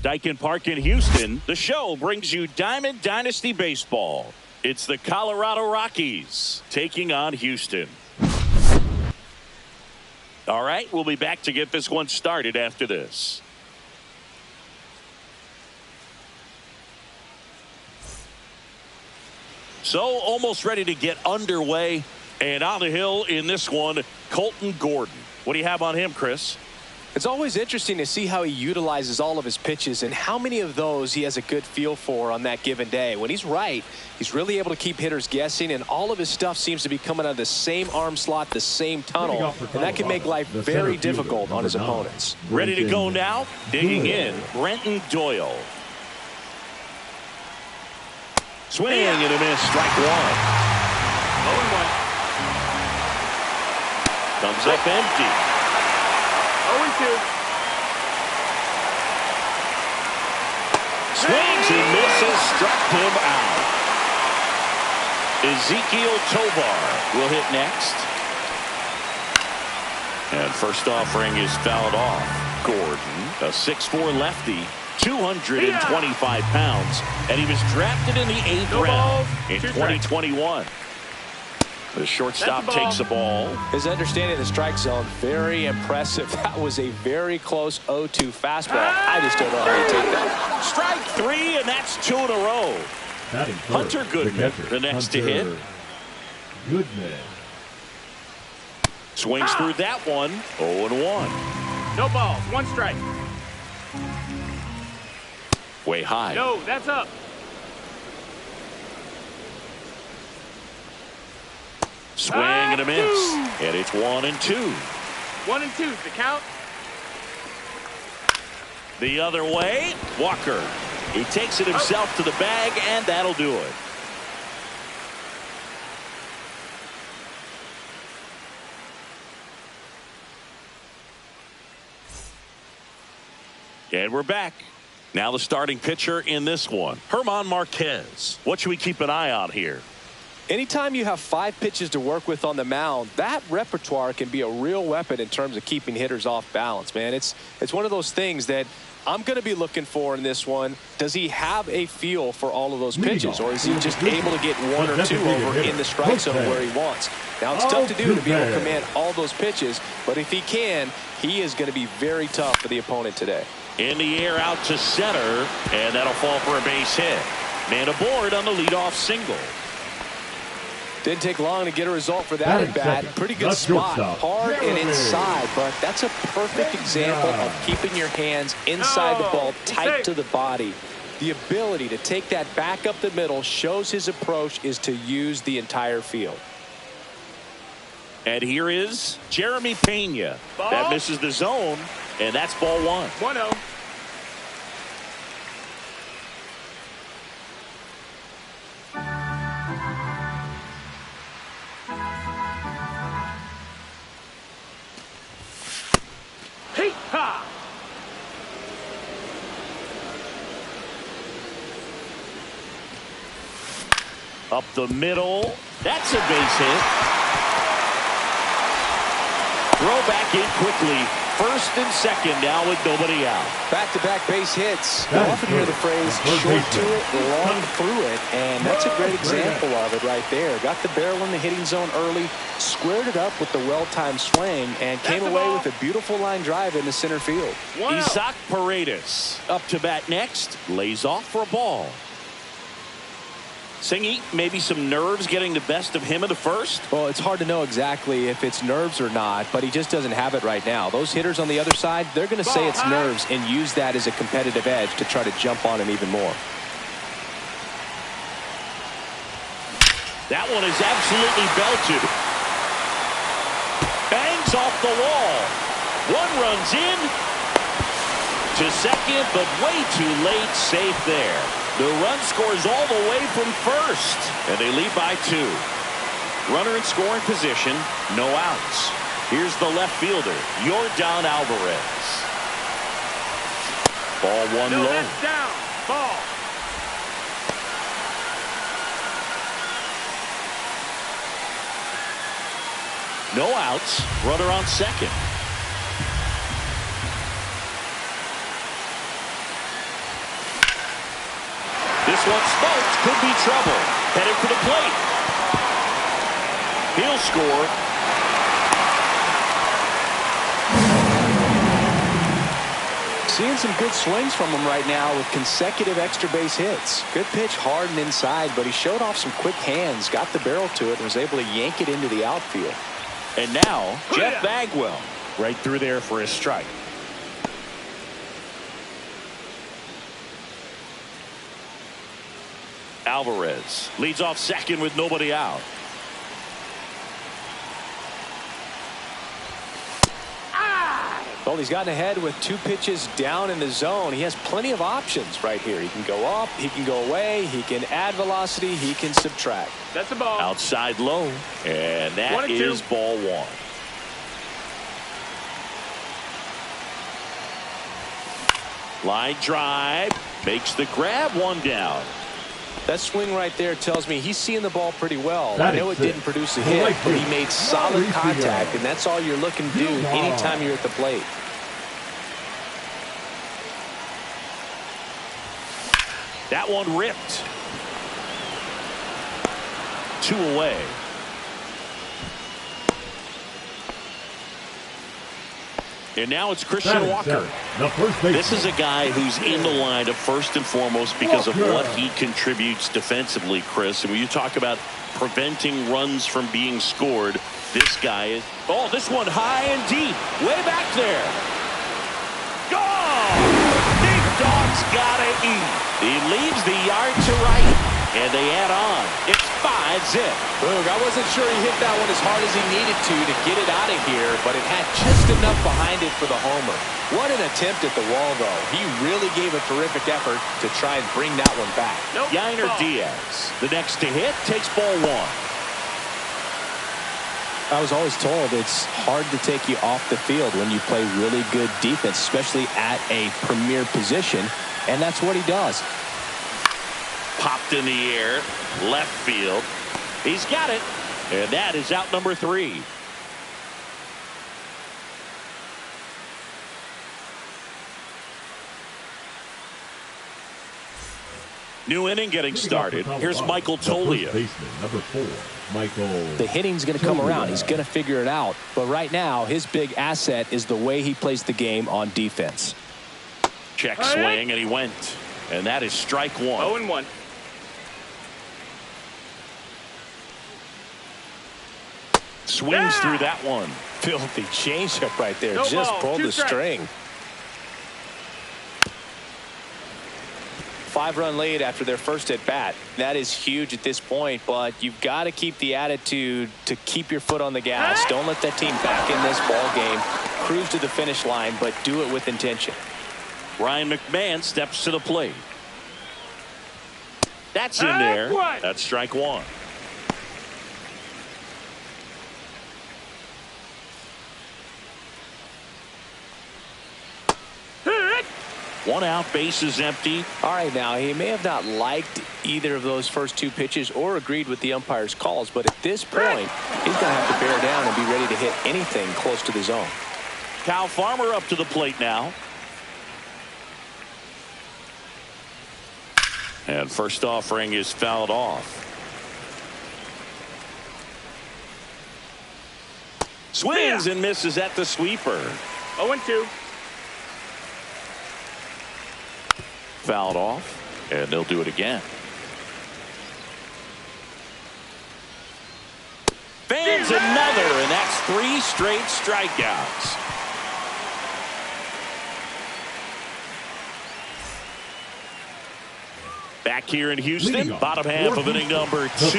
Daikin Park in Houston, the show brings you Diamond Dynasty Baseball. It's the Colorado Rockies taking on Houston. All right, we'll be back to get this one started after this. So almost ready to get underway, and on the hill in this one, Colton Gordon. What do you have on him, Chris? It's always interesting to see how he utilizes all of his pitches and how many of those he has a good feel for on that given day. When he's right, he's really able to keep hitters guessing, and all of his stuff seems to be coming out of the same arm slot, the same tunnel, and that can make life very difficult on his opponents. Ready to go now? Digging in, Brenton Doyle. Swing and a miss, strike one. 0-1. Comes up empty. 0-2. Swings and misses, struck him out. Ezekiel Tovar will hit next. And first offering is fouled off. Gordon, a 6'4" lefty, 225 pounds, and he was drafted in the 8th round in 2021. The shortstop takes the ball. His understanding of the strike zone, very impressive. That was a very close 0-2 fastball. I just don't know how you take that. Strike three, and that's 2 in a row. Hunter Goodman, the next to hit. Goodman. Swings through that one, 0-1. No balls, 1 strike. Way high. No, that's up. Swing and a miss. And it's 1-2. 1-2 is the count. The other way, Walker. He takes it himself to the bag, and that'll do it. And we're back. Now the starting pitcher in this one, German Marquez. What should we keep an eye on here? Anytime you have 5 pitches to work with on the mound, that repertoire can be a real weapon in terms of keeping hitters off balance, man. It's one of those things that I'm going to be looking for in this one. Does he have a feel for all of those pitches, or is he just able to get 1 or 2 over in the strike zone where he wants? Now, it's tough to do to be able to command all those pitches, but if he can, he is going to be very tough for the opponent today. In the air out to center, and that'll fall for a base hit. Man aboard on the leadoff single. Didn't take long to get a result for that at bat. Pretty good spot, hard and inside, but that's a perfect example of keeping your hands inside the ball, tight to the body. The ability to take that back up the middle shows his approach is to use the entire field. And here is Jeremy Pena. That misses the zone, and that's ball 1. 1-0. Up the middle. That's a base hit. Throw back in quickly. First and second now with nobody out. Back-to-back base hits. You often hear the phrase short to it, long through it, and that's a great example of it right there. Got the barrel in the hitting zone early, squared it up with the well-timed swing, and came away with a beautiful line drive in the center field. Isaac Paredes up to bat next. Lays off for a ball. Singy, maybe some nerves getting the best of him in the first? Well, it's hard to know exactly if it's nerves or not, but he just doesn't have it right now. Those hitters on the other side, they're going to say it's nerves and use that as a competitive edge to try to jump on him even more. That one is absolutely belted. Bangs off the wall. One runs in to second, but way too late. Safe there. The run scores all the way from first, and they lead by 2. Runner in scoring position, no outs. Here's the left fielder, Yordan Alvarez. Ball 1 low. That's down. Ball. No outs. Runner on second. This one smoked. Could be trouble. Headed for the plate. He'll score. Seeing some good swings from him right now with consecutive extra base hits. Good pitch, hard and inside, but he showed off some quick hands, got the barrel to it, and was able to yank it into the outfield. And now, Jeff Bagwell right through there for a strike. Alvarez leads off second with nobody out. Well, he's gotten ahead with 2 pitches down in the zone. He has plenty of options right here. He can go up, he can go away, he can add velocity, he can subtract. That's a ball. Outside low, and that is ball 1. Line drive, makes the grab, 1 down. That swing right there tells me he's seeing the ball pretty well. I know it didn't produce a hit, but he made solid contact, and that's all you're looking to do anytime you're at the plate. That one ripped. 2 away. And now it's Christian Walker. This is a guy who's in the lineup first and foremost because of what he contributes defensively, Chris. And when you talk about preventing runs from being scored, this guy is... Oh, this one high and deep. Way back there. Gone! Big Dog's gotta eat. He leaves the yard to right. And they add on. It's 5-zip. Boog, I wasn't sure he hit that one as hard as he needed to get it out of here, but it had just enough behind it for the homer. What an attempt at the wall, though. He really gave a terrific effort to try and bring that one back. Yainer Diaz, the next to hit, takes ball 1. I was always told it's hard to take you off the field when you play really good defense, especially at a premier position, and that's what he does. Popped in the air, left field. He's got it, and that is out number 3. New inning getting started. Here's Michael Toglia. Number 4, Michael. The hitting's going to come around. He's going to figure it out. But right now, his big asset is the way he plays the game on defense. Check swing, and he went. And that is strike 1. 0-1. Swings through that one. Filthy changeup right there. No Just ball, pulled 2 the strikes. string. 5-run lead after their first at bat. That is huge at this point, but you've got to keep the attitude to keep your foot on the gas. Don't let that team back in this ball game. Cruise to the finish line, but do it with intention. Ryan McMahon steps to the plate. That's in there. That's strike 1. One out, bases empty. All right, now, he may have not liked either of those first 2 pitches or agreed with the umpire's calls, but at this point, he's going to have to bear down and be ready to hit anything close to the zone. Kyle Farmer up to the plate now. And first offering is fouled off. Swings and misses at the sweeper. 0-2. Fouled off, and they'll do it again. Fans another, and that's 3 straight strikeouts. Back here in Houston, bottom half of inning number 2.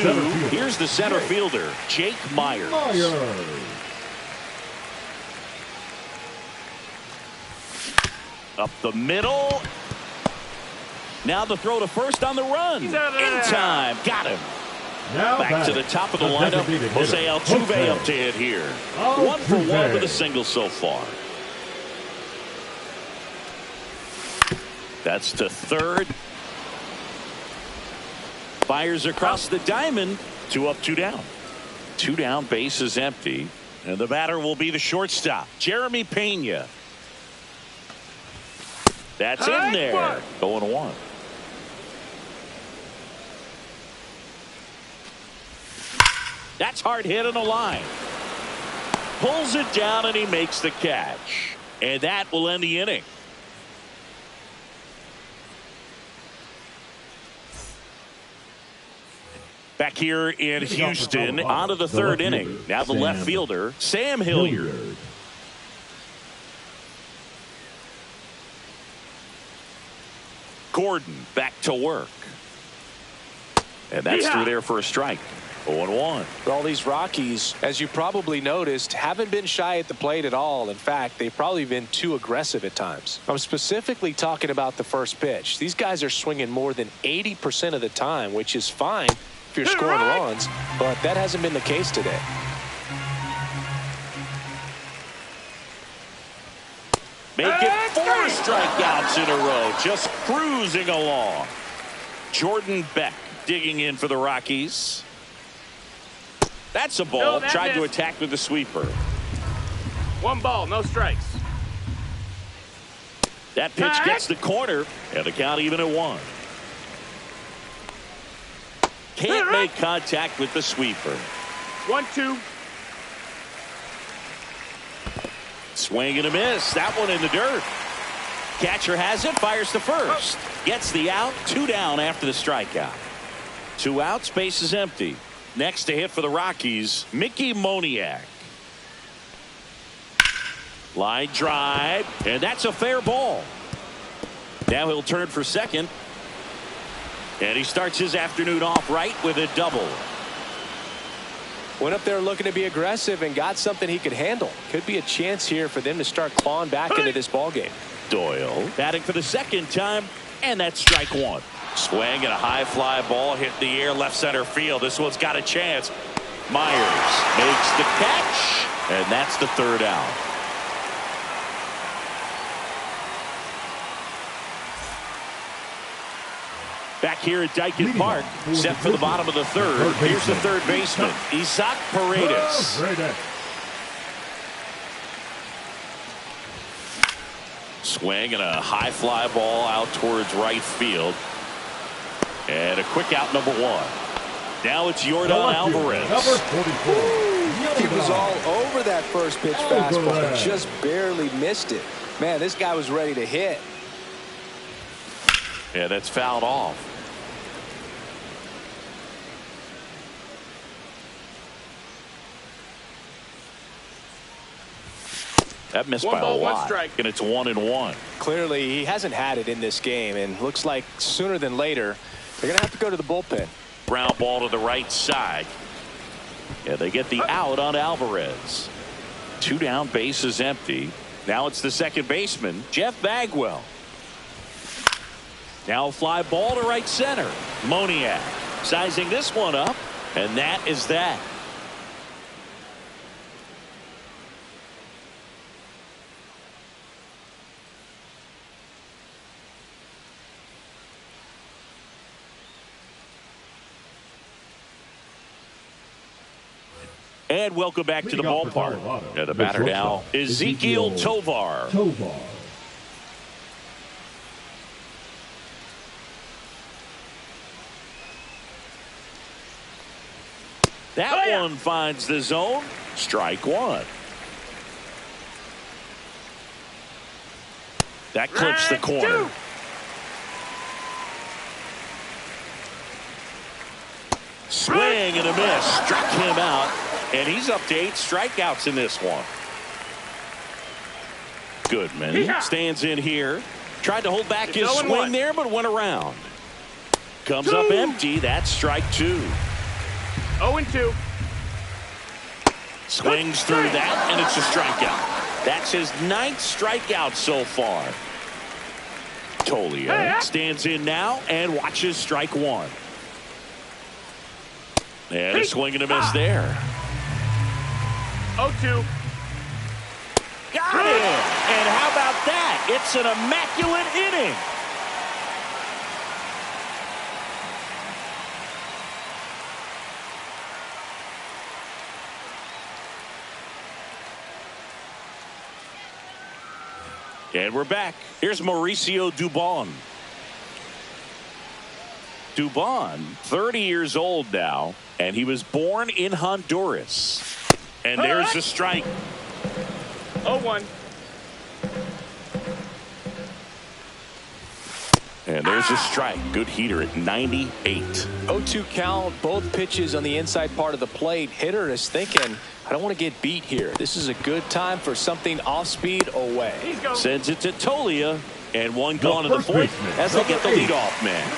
Here's the center fielder, Jake Myers. Up the middle. Now the throw to first on the run. In time. Got him. Now back to the top of the lineup. Jose Altuve up to hit here. 1 for 1 with a single so far. That's to third. Fires across the diamond. 2 up, 2 down. 2 down, base is empty. And the batter will be the shortstop, Jeremy Pena. That's in there. 0-1. That's hard hit on the line. Pulls it down and he makes the catch. And that will end the inning. Back here in Houston, on to the third inning. Now the left fielder, Sam Hilliard. Gordon back to work. And that's through there for a strike. 0-1. All these Rockies, as you probably noticed, haven't been shy at the plate at all. In fact, they've probably been too aggressive at times. I'm specifically talking about the first pitch. These guys are swinging more than 80% of the time, which is fine if you're scoring runs, but that hasn't been the case today. Make it 4 strikeouts in a row, just cruising along. Jordan Beck digging in for the Rockies. That's a ball. Tried to attack with the sweeper. 1 ball, no strikes. That pitch gets the corner, and the count even at 1. Can't make contact with the sweeper. 1-2. Swing and a miss. That one in the dirt. Catcher has it, fires to first. Gets the out, 2 down after the strikeout. 2 outs, base is empty. Next to hit for the Rockies, Mickey Moniak. Line drive, and that's a fair ball. Now he'll turn for second. And he starts his afternoon off right with a double. Went up there looking to be aggressive and got something he could handle. Could be a chance here for them to start clawing back into this ball game. Doyle batting for the second time, and that's strike 1. Swing and a high fly ball hit the air left center field. This one's got a chance. Myers makes the catch, and that's the 3rd out. Back here at Dyken Park, set for the bottom of the 3rd. Here's the 3rd baseman, Isaac Paredes. Swing and a high fly ball out towards right field. And a quick out, number 1. Now it's Yordan Alvarez. Number 44. He was all over that first pitch fastball, just barely missed it. Man, this guy was ready to hit. Yeah, that's fouled off. That missed by a lot, and it's 1-1. Clearly, he hasn't had it in this game, and looks like sooner than later, they're going to have to go to the bullpen. Ground ball to the right side. Yeah, they get the out on Alvarez. 2 down, base is empty. Now it's the second baseman, Jeff Bagwell. Now a fly ball to right center. Moniak sizing this one up, and that is that. And welcome back to the ballpark. And the batter now, Ezequiel Tovar. That one finds the zone. Strike 1. That clips the corner. Swing and a miss. Struck him out. And he's up to 8 strikeouts in this one. Goodman stands in here. Tried to hold back his swing there, but went around. Comes up empty. That's strike 2. 0-2. Swings through that, and it's a strikeout. That's his 9th strikeout so far. Tolia stands in now and watches strike 1. And a swing and a miss there. 0-2. Got it! And how about that? It's an immaculate inning. And we're back. Here's Mauricio Dubon. Dubon, 30 years old now. And he was born in Honduras. And there's the strike. 0-1. And there's a strike. Good heater at 98. 0-2 count, both pitches on the inside part of the plate. Hitter is thinking, I don't want to get beat here. This is a good time for something off speed away. Sends it to Tolia. And one gone to the fourth as they get the leadoff man.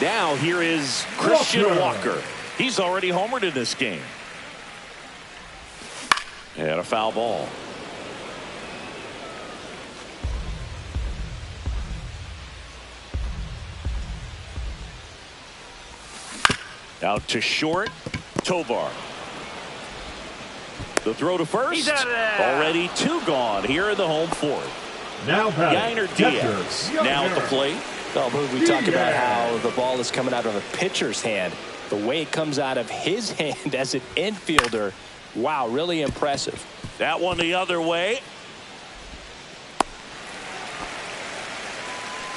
Now here is Christian Walker. He's already homered in this game. And a foul ball. Out to short, Tovar. The throw to first. Already two gone here in the home fourth. Now Yainer Diaz now at the plate. Well, we talk about how the ball is coming out of a pitcher's hand. The way it comes out of his hand as an infielder, wow, really impressive. That one the other way.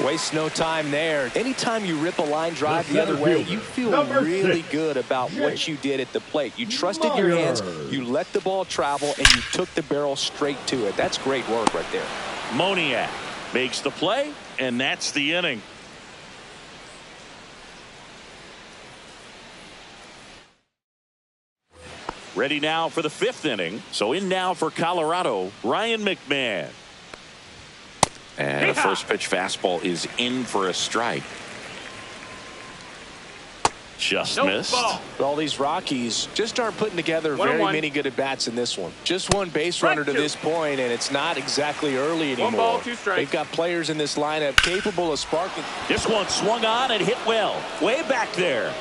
Waste no time there. Anytime you rip a line drive the other way, you feel really good about what you did at the plate. You trusted your hands, you let the ball travel, and you took the barrel straight to it. That's great work right there. Moniak makes the play, and that's the inning. Ready now for the fifth inning. So in now for Colorado, Ryan McMahon. And a first pitch fastball is in for a strike. Just missed. But all these Rockies just aren't putting together very many good at-bats in this one. Just one base runner to this point, and it's not exactly early anymore. 1 ball, 2 strikes. They've got players in this lineup capable of sparking. This one swung on and hit well. Way back there.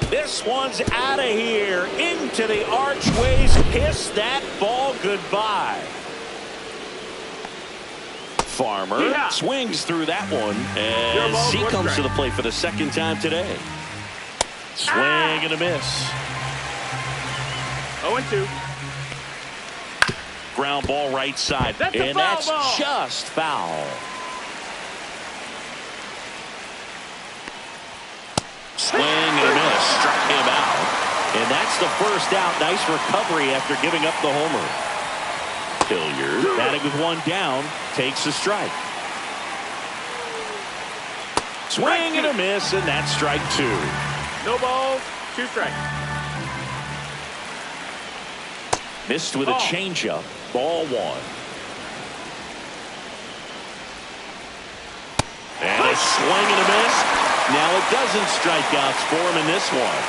This one's out of here. Into the archways. Kiss that ball goodbye. Farmer swings through that one as he comes to the plate for the second time today. Swing and a miss. 0-2. Ground ball right side. And that's just foul. Swing and a miss. Struck him out. And that's the first out. Nice recovery after giving up the homer. Hilliard batting with one down. Takes a strike. Swing and a miss. And that's strike two. No balls, 2 strikes. Missed with a changeup. Ball one. And a swing and a miss. Now it doesn't strikeouts for him in this one.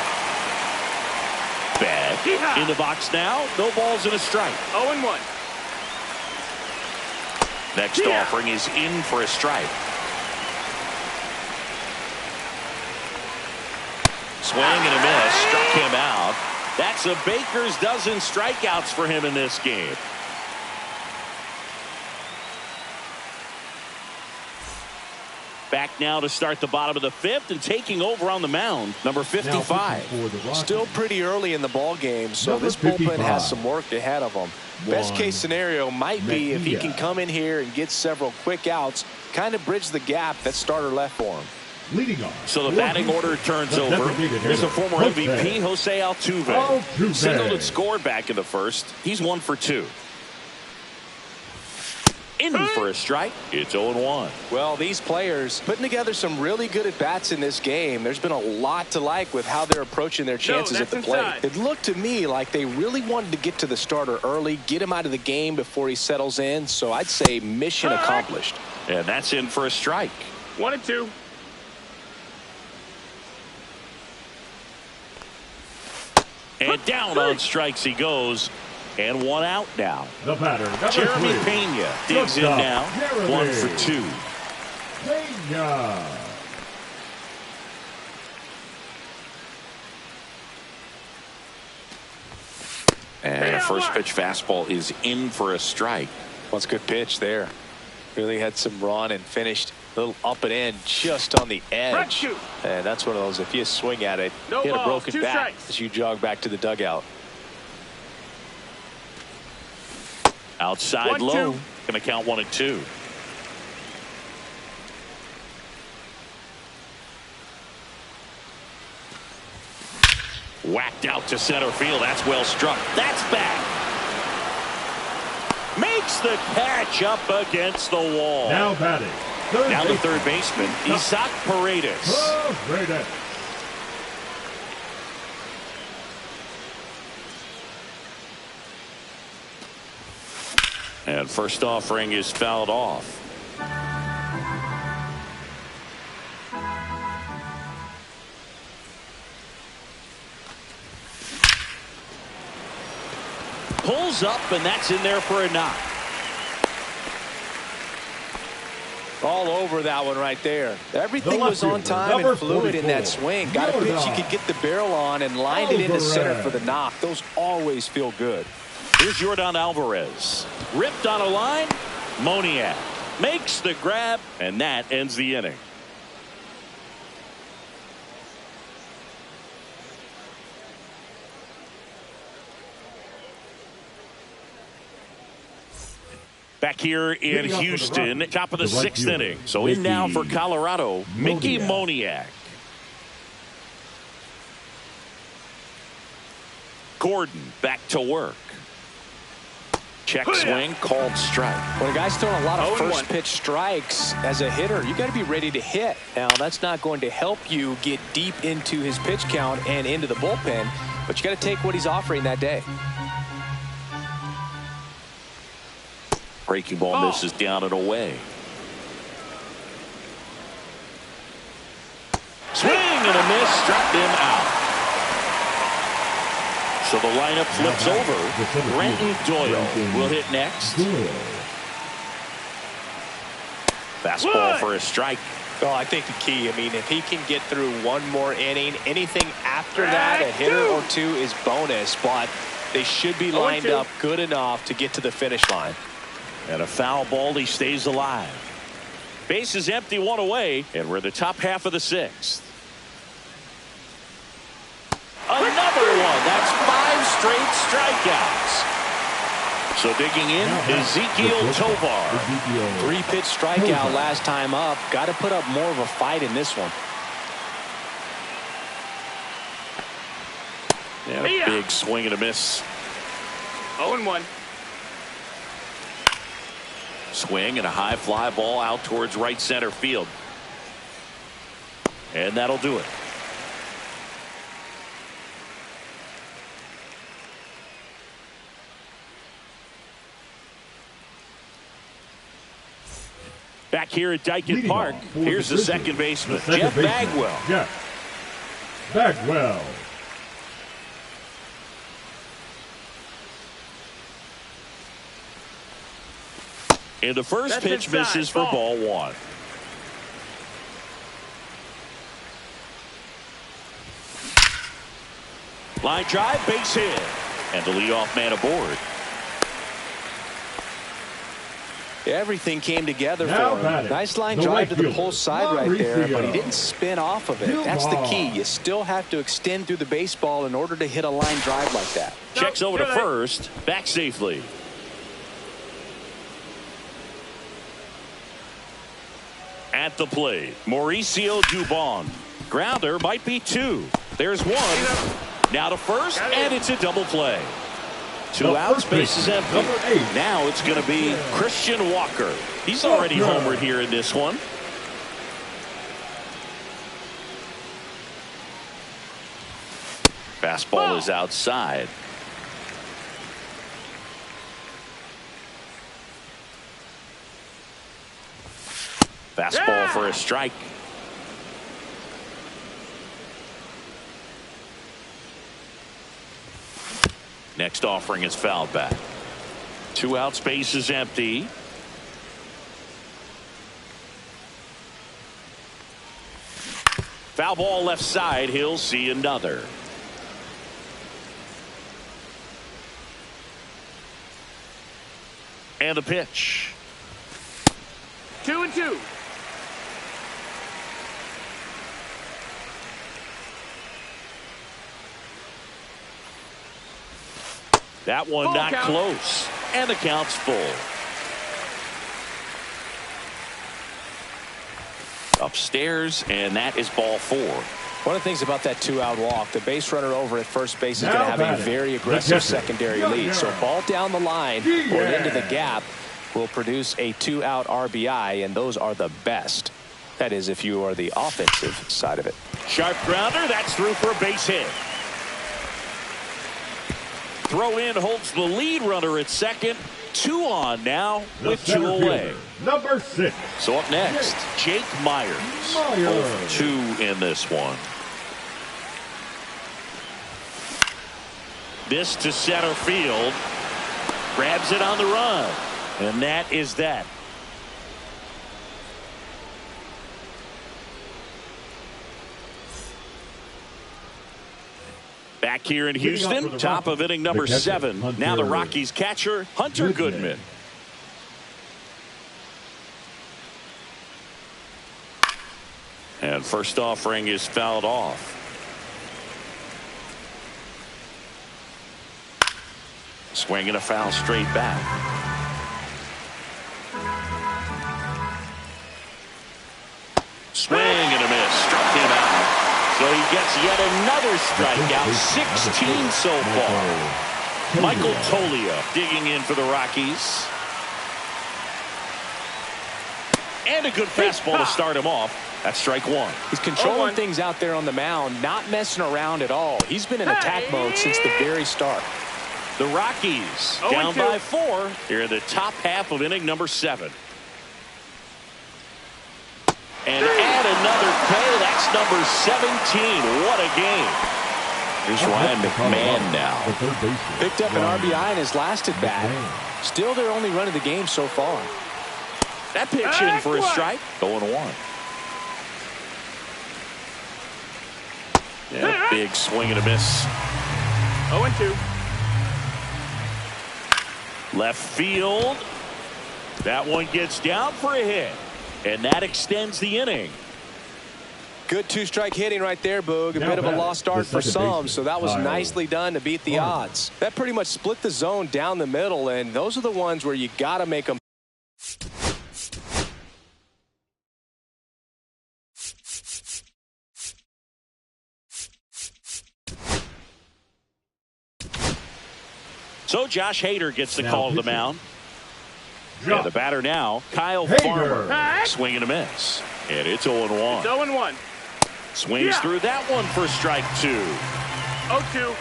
Back in the box now. No balls and a strike. 0-1. Next offering is in for a strike. Swing and a miss. Struck him out. That's a Baker's dozen strikeouts for him in this game. Back now to start the bottom of the fifth and taking over on the mound, number 55. Still pretty early in the ball game, so this bullpen has some work ahead of them. Best case scenario might be if he can come in here and get several quick outs, kind of bridge the gap that starter left for him. Leading off. So the batting order turns over. Here's the former MVP, Jose Altuve. Singled and scored back in the first. He's 1 for 2. In for a strike. It's 0-1. Well, these players putting together some really good at-bats in this game. There's been a lot to like with how they're approaching their chances at the plate. It looked to me like they really wanted to get to the starter early, get him out of the game before he settles in. So I'd say mission accomplished. And that's in for a strike. 1-2. And down on strikes he goes. And one out now. The batter, Jeremy Pena digs in now. 1 for 2. Pena. And a first pitch fastball is in for a strike. Well, it's a good pitch there. Really had some run and finished a little up and in just on the edge. And that's one of those, if you swing at it, you get a broken back as you jog back to the dugout. Outside low. Going to count 1 and 2. Whacked out to center field. That's well struck. That's back. Makes the catch up against the wall. Now batting. Now the third baseman, Isaac Paredes. Paredes. And first offering is fouled off. Pulls up, and that's in there for a knock. All over that one right there. Everything was on time and fluid in that swing. Got a pitch you could get the barrel on and lined it into center for the knock. Those always feel good. Here's Yordan Alvarez. Ripped on a line. Moniak makes the grab, and that ends the inning. Back here in Houston, top of the sixth inning. So in now for Colorado, Mickey Moniak. Gordon back to work. Check swing, called strike. When a guy's throwing a lot of first pitch strikes as a hitter, you got to be ready to hit. Now, that's not going to help you get deep into his pitch count and into the bullpen, but you got to take what he's offering that day. Breaking ball misses down and away. Swing and a miss, struck him out. So the lineup flips over. Brenton Doyle will hit next. Fastball for a strike. Well, I think the key, I mean, if he can get through one more inning, anything after that, a hitter or two is bonus, but they should be lined up good enough to get to the finish line. And a foul ball, he stays alive. Base is empty, one away, and we're in the top half of the sixth. Another one. That's 5 straight strikeouts. So digging in, Ezequiel Tovar. 3-pitch strikeout last time up. Got to put up more of a fight in this one. And a big swing and a miss. 0-1. Swing and a high fly ball out towards right center field. And that'll do it. Back here at Dyken Park, here's the second baseman, Jeff Bagwell. Jeff Bagwell. And the first pitch misses for ball one. Line drive, base hit. And the leadoff man aboard. Everything came together for him. Nice line drive to the pull side right there, but he didn't spin off of it. That's the key. You still have to extend through the baseball in order to hit a line drive like that. Checks over to first, back safely. At the plate, Mauricio Dubon. Grounder might be 2. There's 1. Now to first, and it's a double play. 2 outs, base is empty. Now it's going to be Christian Walker. He's already homered here in this one. Fastball is outside. Fastball for a strike. Next offering is fouled back. 2 outs, base is empty. Foul ball left side. He'll see another. And a pitch. 2-2. That one Full not count. close. And the count's full. upstairs, and that is ball 4. One of the things about that two-out walk, the base runner over at first base is going to have a very aggressive catcher, secondary lead. So ball down the line or into the gap will produce a two-out RBI, and those are the best. That is, if you are the offensive side of it. Sharp grounder. That's through for a base hit. Throw in holds the lead runner at second. 2 on now with 2 away. Number 6. So up next, Jake Myers. 0-2 in this one. This to center field. Grabs it on the run. And that is that. Back here in Houston, top of inning number 7. Now the Rockies catcher, Hunter Goodman. And first offering is fouled off. Swinging a foul straight back. Swing and a miss. Struck him out. So he gets yet another strikeout. 16 so far. Michael Tolia digging in for the Rockies. And a good fastball to start him off. That's strike 1. He's controlling things out there on the mound, not messing around at all. He's been in attack mode since the very start. The Rockies down by 4 here in the top half of inning number 7. And add another K. That's number 17. What a game. Here's Ryan McMahon now. Picked up an RBI in his last at bat. Still their only run of the game so far. That pitch in for a strike. 0-1. Yeah, big swing and a miss. 0-2. Left field. That one gets down for a hit. And that extends the inning. Good two-strike hitting right there, Boog. A bit of a lost start for some, so that was nicely done to beat the odds. That pretty much split the zone down the middle, and those are the ones where you got to make them. So Josh Hader gets the call to the mound. Yeah, the batter now, Kyle Farmer. Swing and a miss. And it's 0-1. It's 0-1. Swings through that one for strike 2. 0-2.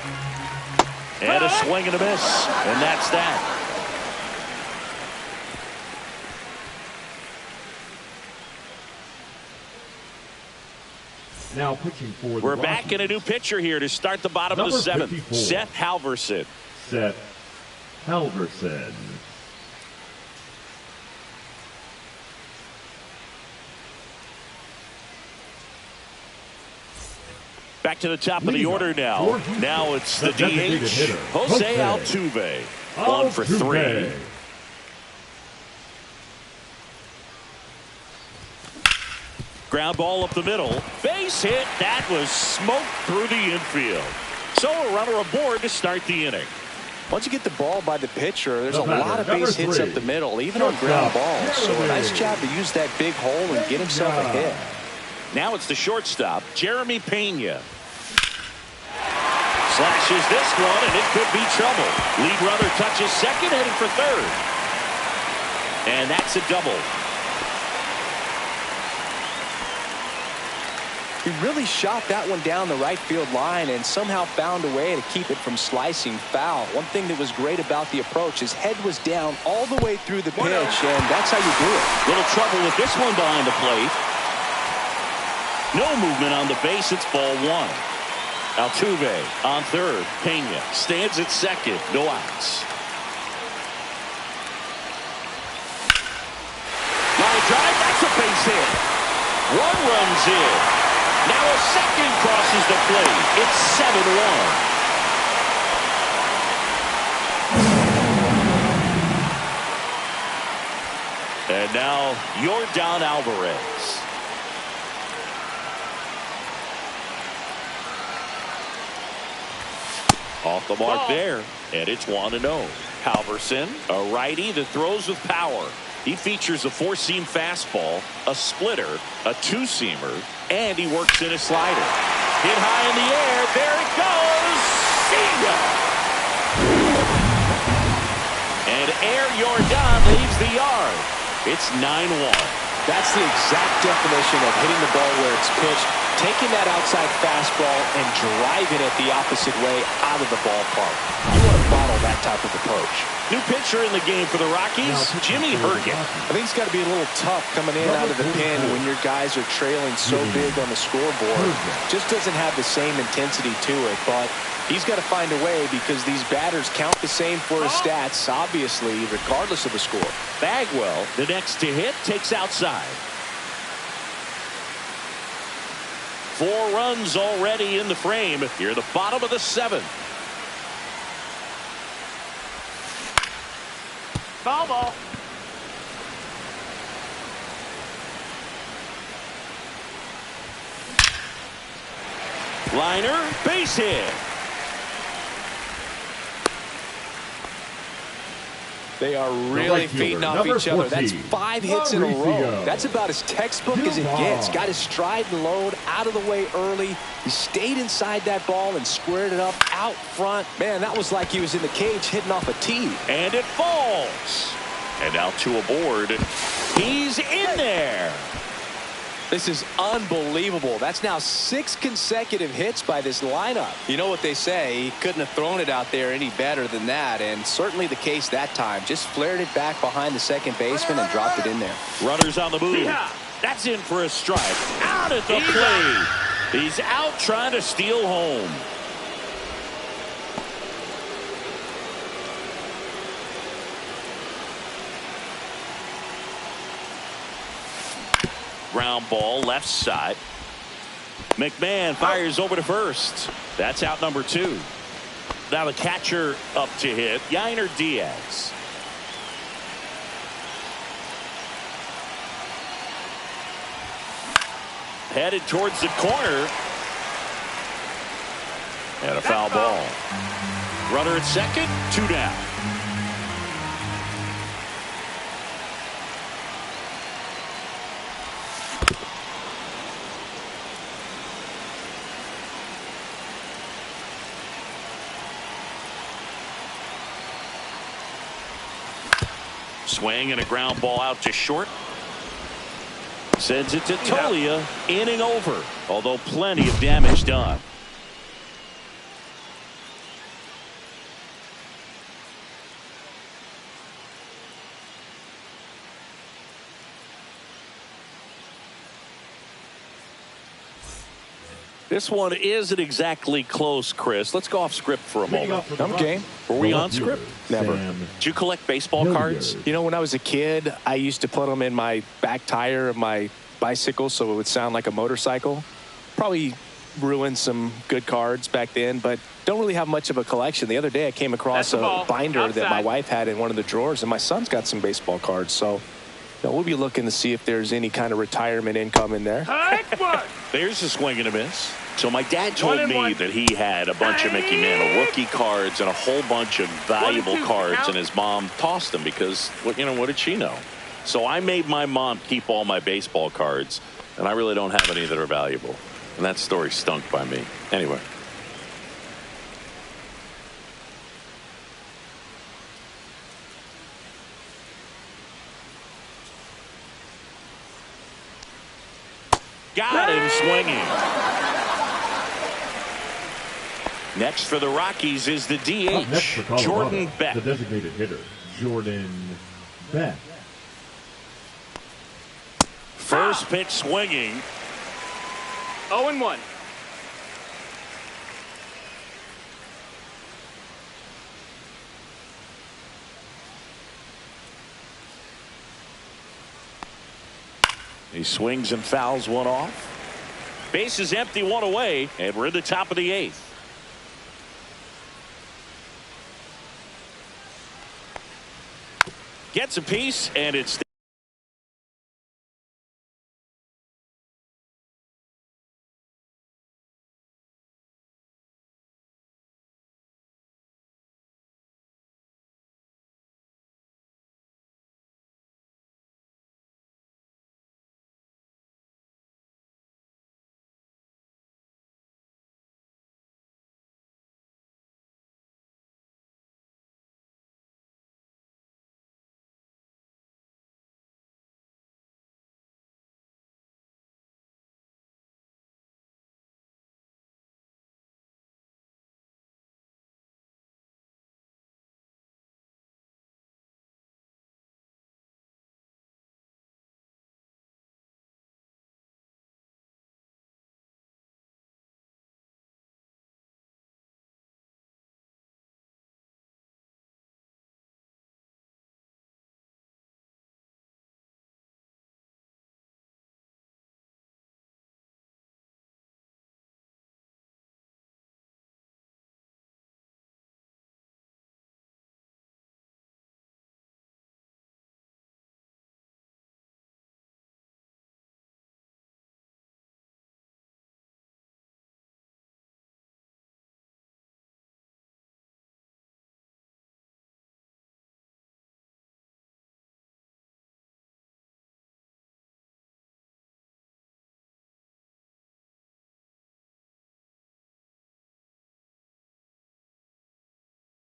And a swing and a miss. And that's that. Now pitching for the We're Rockies. back in a new pitcher here to start the bottom of the 7th. 54. Seth Halverson. Seth Halverson. Back to the top of the order now. Now it's the DH, Jose Altuve. 1 for 3. Ground ball up the middle. Base hit. That was smoked through the infield. So a runner aboard to start the inning. Once you get the ball by the pitcher, there's a lot of base hits up the middle, even on ground balls. So a nice job to use that big hole and get himself a hit. Now it's the shortstop, Jeremy Pena. Slashes this one, and it could be trouble. Lead runner touches second, heading for third. And that's a double. He really shot that one down the right field line and somehow found a way to keep it from slicing foul. One thing that was great about the approach, his head was down all the way through the pitch, and that's how you do it. Little trouble with this one behind the plate. No movement on the base. It's ball 1. Altuve on third. Pena stands at second. No outs. Line drive. That's a base hit. 1 runs in. Now a second crosses the plate. It's 7-1. And now Yordan Alvarez. Off the mark there. And it's 1-0. Halverson, a righty that throws with power. He features a four-seam fastball, a splitter, a two-seamer, and he works in a slider. Hit high in the air. There it goes. See ya! And Air Jordan leaves the yard. It's 9-1. That's the exact definition of hitting the ball where it's pitched, taking that outside fastball and driving it the opposite way out of the ballpark. You want to bottle that type of approach. New pitcher in the game for the Rockies, Jimmy Herget. I think it's got to be a little tough coming in out of the pen when your guys are trailing so big on the scoreboard. Just doesn't have the same intensity to it, but he's got to find a way because these batters count the same for his stats, obviously, regardless of the score. Bagwell, the next to hit, takes outside. 4 runs already in the frame. Here, the bottom of the 7th. Foul ball. Liner, base hit. They are really feeding off each other. That's 5 hits in a row. That's about as textbook as it gets. Got his stride and load out of the way early. He stayed inside that ball and squared it up out front. Man, that was like he was in the cage hitting off a tee. And it falls. And now 2 aboard. He's in there. This is unbelievable. That's now 6 consecutive hits by this lineup. You know what they say, he couldn't have thrown it out there any better than that, and certainly the case that time. Just flared it back behind the second baseman and dropped it in there. Runners on the move. That's in for a strike. Out at the plate. He's out trying to steal home. Ground ball left side. McMahon fires over to first. That's out number 2. Now the catcher up to hit, Yainer Diaz. Headed towards the corner. And a foul ball. Runner at second, 2 down. Swing and a ground ball out to short. Sends it to Tolia. Inning over, although plenty of damage done. This one isn't exactly close, Chris. Let's go off script for a moment. I'm game. Were we on script? Never. Did you collect baseball cards? You know, when I was a kid, I used to put them in my back tire of my bicycle so it would sound like a motorcycle. Probably ruined some good cards back then, but don't really have much of a collection. The other day I came across a binder that my wife had in one of the drawers, and my son's got some baseball cards. So we'll be looking to see if there's any kind of retirement income in there. There's a swing and a miss. So my dad told me that he had a bunch of Mickey Mantle rookie cards and a whole bunch of valuable cards, and his mom tossed them because, what did she know? So I made my mom keep all my baseball cards, and I really don't have any that are valuable. And that story stunk by me. Anyway. Got him swinging. Next for the Rockies is the DH, Jordan Beck. The designated hitter, Jordan Beck. First pitch swinging. 0-1. He swings and fouls one off. Base is empty, 1 away, and we're in the top of the 8th. Gets a piece, and it's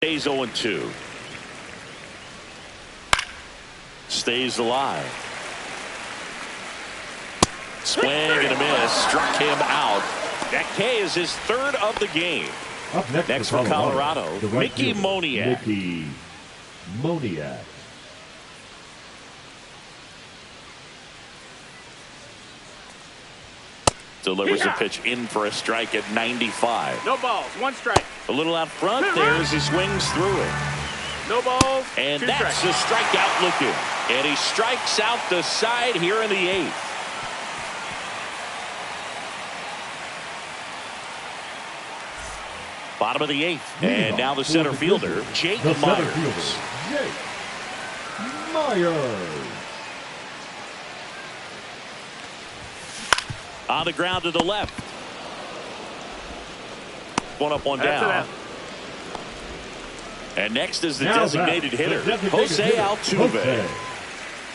Stays 0-2. Stays alive. Swing and a miss. Struck him out. That K is his third of the game. Up Next for Colorado, the right Mickey fielder, Moniak. Mickey Moniak. Delivers a pitch in for a strike at 95. No balls. One strike. A little out front there as he swings through it. No balls. And Two that's strikes. a strikeout looking. And he strikes out the side here in the 8th. Bottom of the 8th. And now the center fielder, Jake Myers. Jake Myers. On the ground to the left. One up, one That's down. it out. And next is the Now designated back, hitter, the designated Jose hitter, Altuve.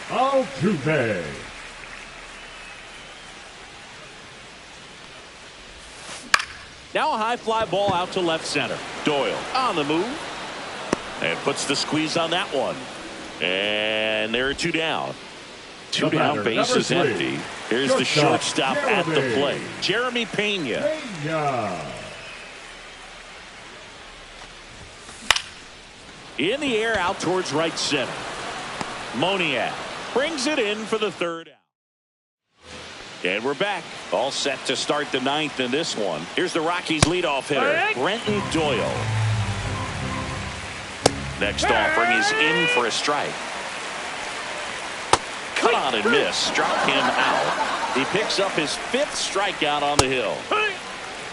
Jose Altuve. Now a high fly ball out to left center. Doyle on the move. And puts the squeeze on that one. And there are 2 down. 2 down, base is empty. Here's the shortstop at the plate, Jeremy Pena. In the air out towards right center. Moniak brings it in for the 3rd out. And we're back. All set to start the 9th in this one. Here's the Rockies leadoff hitter, Brenton Doyle. Next offering is in for a strike. Cut on and miss. Struck him out. He picks up his 5th strikeout on the hill.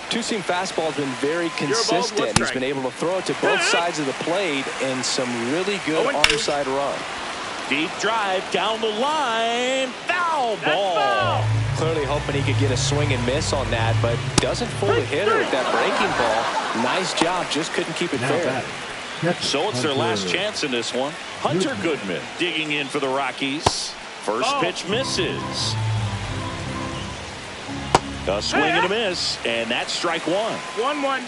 Two-seam fastball has been very consistent. He's been able to throw it to both sides of the plate and some really good arm-side run. Deep drive down the line. Foul ball. Clearly hoping he could get a swing and miss on that, but doesn't fool the hitter with that breaking ball. Nice job. Just couldn't keep it fair. So it's their last chance in this one. Hunter Goodman digging in for the Rockies. First pitch misses. A swing and a miss, and that's strike 1. 1-1.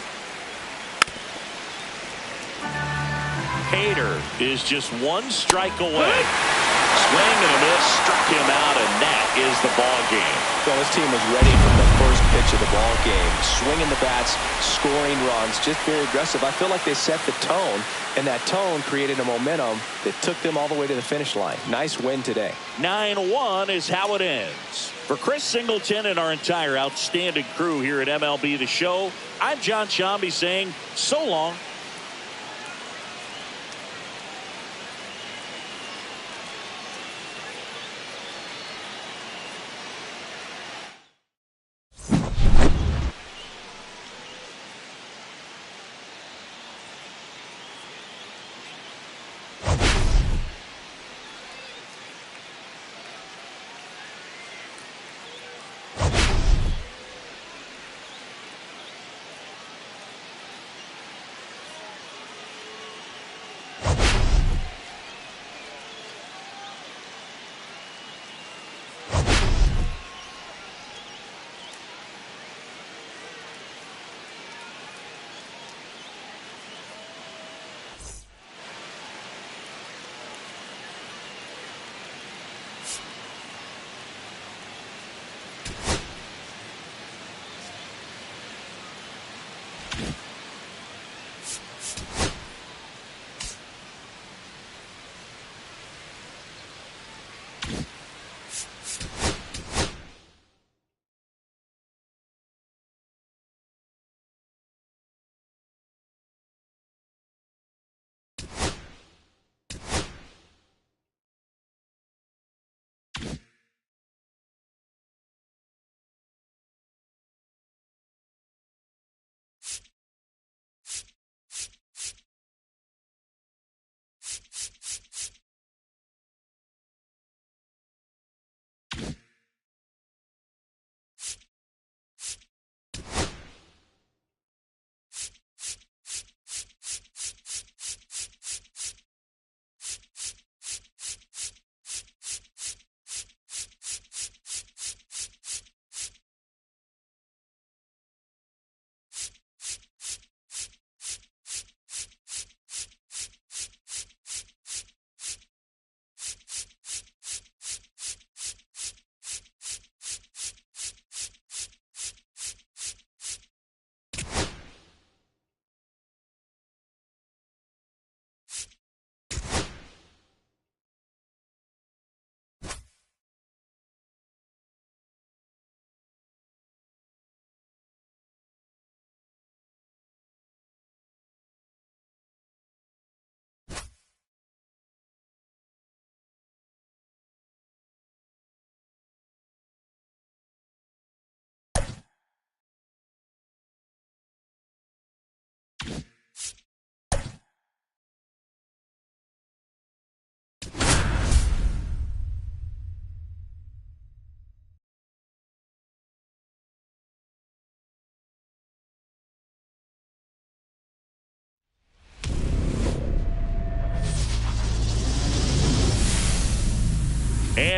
Hader is just 1 strike away. Swing and a miss, struck him out, and that is the ball game. Well, this team was ready from the first pitch of the ball game. Swinging the bats, scoring runs, just very aggressive. I feel like they set the tone, and that tone created a momentum that took them all the way to the finish line. Nice win today. 9-1 is how it ends. For Chris Singleton and our entire outstanding crew here at MLB The Show, I'm John Shambi saying so long.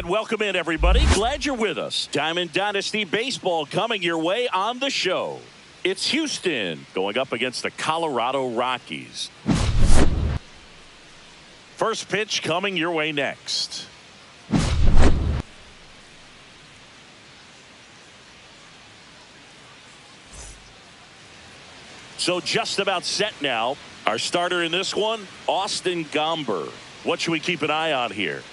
And welcome in, everybody. Glad you're with us. Diamond Dynasty Baseball coming your way on the show. It's Houston going up against the Colorado Rockies. First pitch coming your way next. So just about set now. Our starter in this one, Austin Gomber. What should we keep an eye on here?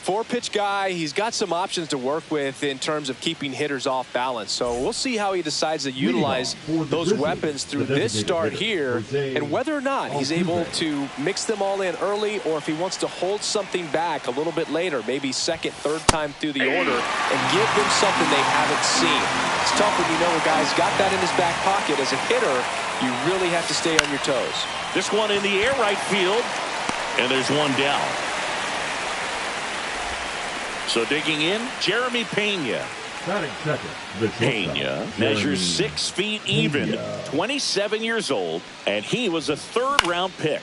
4-pitch guy. He's got some options to work with in terms of keeping hitters off balance. So we'll see how he decides to utilize those weapons through this start here and whether or not he's able to mix them all in early or if he wants to hold something back a little bit later, maybe second, third time through the order and give them something they haven't seen. It's tough when you know a guy's got that in his back pocket. As a hitter, you really have to stay on your toes. This one in the air right field, and there's one down. So digging in, Jeremy Pena. Batting second, the Pena measures 6 feet even, 27 years old, and he was a third-round pick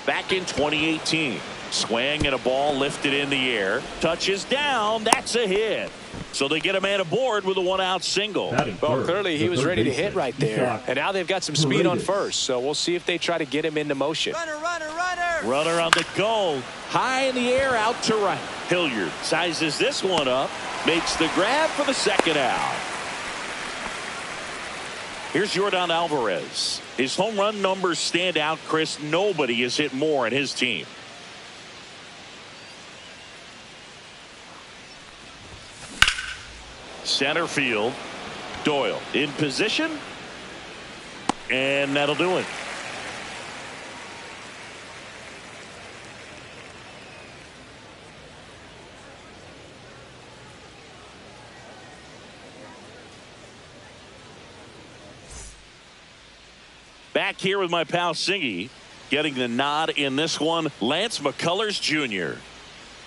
back in 2018. Swing and a ball lifted in the air, touches down, that's a hit. So they get a man aboard with a 1-out single. Well, clearly he was ready to hit right there, and now they've got some speed on first, so we'll see if they try to get him into motion. Runner. Runner on the go, high in the air, out to right. Hilliard sizes this one up, makes the grab for the second out. Here's Yordan Alvarez. His home run numbers stand out, Chris. Nobody has hit more in his team. Center field, Doyle in position, and that'll do it. Back here with my pal Singy, getting the nod in this one, Lance McCullers Jr.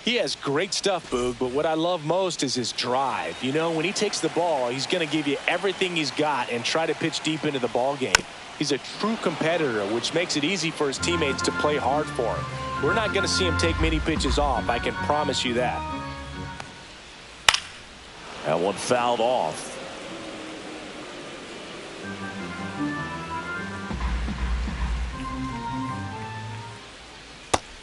He has great stuff, Boog, but what I love most is his drive. You know, when he takes the ball, he's going to give you everything he's got and try to pitch deep into the ball game. He's a true competitor, which makes it easy for his teammates to play hard for him. We're not going to see him take many pitches off, I can promise you that. That one fouled off.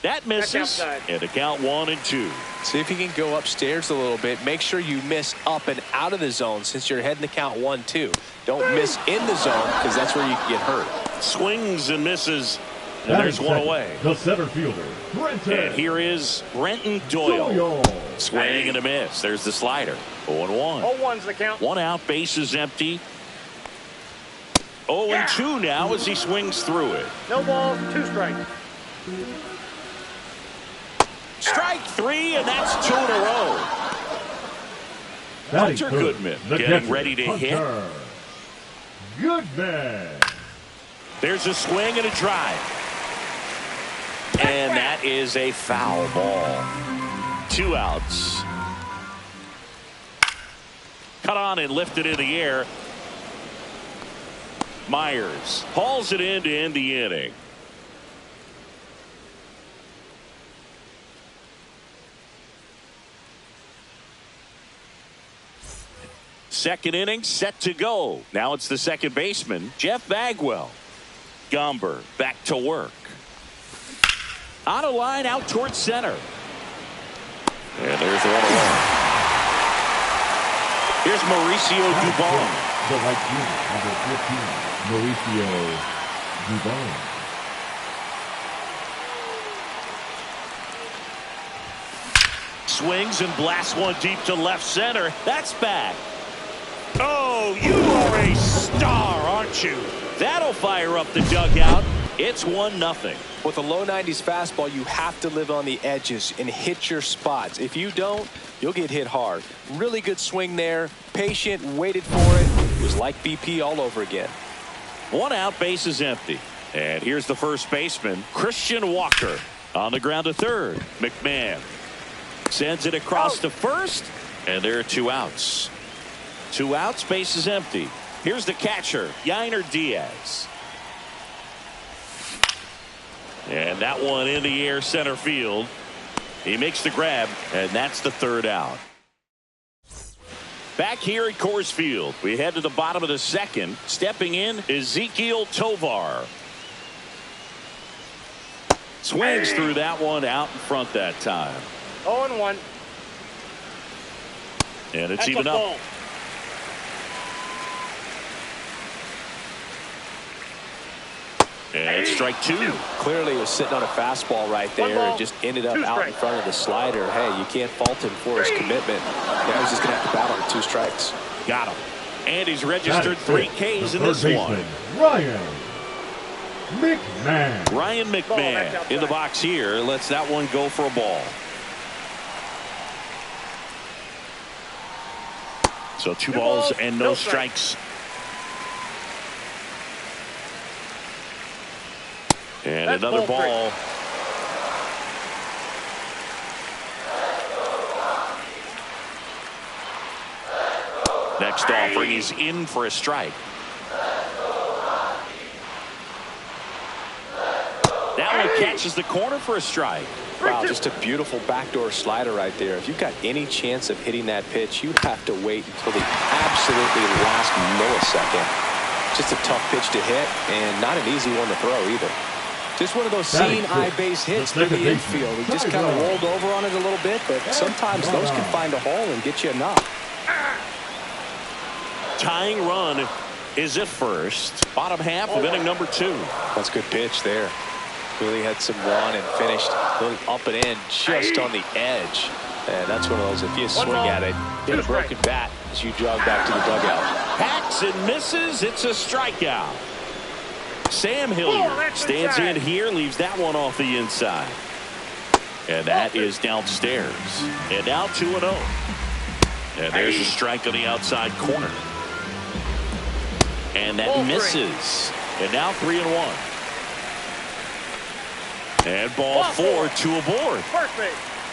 That misses, and to count 1-2. See if you can go upstairs a little bit. Make sure you miss up and out of the zone since you're heading to count 1-2. Don't miss in the zone because that's where you can get hurt. Swings and misses, and there's one away. The center fielder, Brenton. And here is Brenton Doyle. Swing and a miss. There's the slider. 0-1. 0-1's the count. 1 out, base is empty. 0-2 now as he swings through it. No balls, 2 strikes. Strike 3, and that's 2 in a row. Hunter Goodman getting ready to hit. Goodman. There's a swing and a drive. And that is a foul ball. 2 outs. Cut on and lifted in the air. Myers hauls it in to end the inning. Second inning set to go. Now it's the second baseman, Jeff Bagwell. Gomber back to work. On a line out towards center. And there's the 1-away. Here's Mauricio Dubon. The right unit, number 15, Mauricio Dubon. Swings and blasts one deep to left center. That's back. Oh, you are a star, aren't you? That'll fire up the dugout. It's 1-0. With a low 90s fastball, you have to live on the edges and hit your spots. If you don't, you'll get hit hard. Really good swing there. Patient, waited for it. It was like BP all over again. 1 out, base is empty. And here's the first baseman, Christian Walker. On the ground to third. McMahon sends it across to first. And there are 2 outs. 2 outs, base is empty. Here's the catcher, Yainer Diaz. And that one in the air center field. He makes the grab, and that's the 3rd out. Back here at Coors Field, we head to the bottom of the second. Stepping in, Ezekiel Tovar. Swings through that one out in front that time. 0-1. And it's That's even a up. ball. And it's strike two. Clearly, he was sitting on a fastball right there and just ended up out in front of the slider. Hey, you can't fault him for his commitment. Yeah, he's just going to have to battle with 2 strikes. Got him. And he's registered 3 Ks in this one. Ryan McMahon. Ryan McMahon in the box here. Lets that one go for a ball. So 2 balls and no strikes. And That's another ball ball. Next offering, he's in for a strike. That one catches the corner for a strike. Wow, just a beautiful backdoor slider right there. If you've got any chance of hitting that pitch, you have to wait until the absolutely last millisecond. Just a tough pitch to hit and not an easy one to throw either. Just one of those seeing high base hits through the infield. He just kind of rolled over on it a little bit, but sometimes those can find a hole and get you a knock. Tying run is at first. Bottom half of inning number 2. That's a good pitch there. Really had some run and finished really up and in just on the edge. And that's one of those, if you swing at it, hit a broken bat as you jog back to the dugout. Hacks and misses. It's a strikeout. Sam Hilliard stands in here, leaves that one off the inside. And that is downstairs. And now 2-0. And there's a strike on the outside corner. And that misses. And now 3-1. And ball 4, 2 aboard.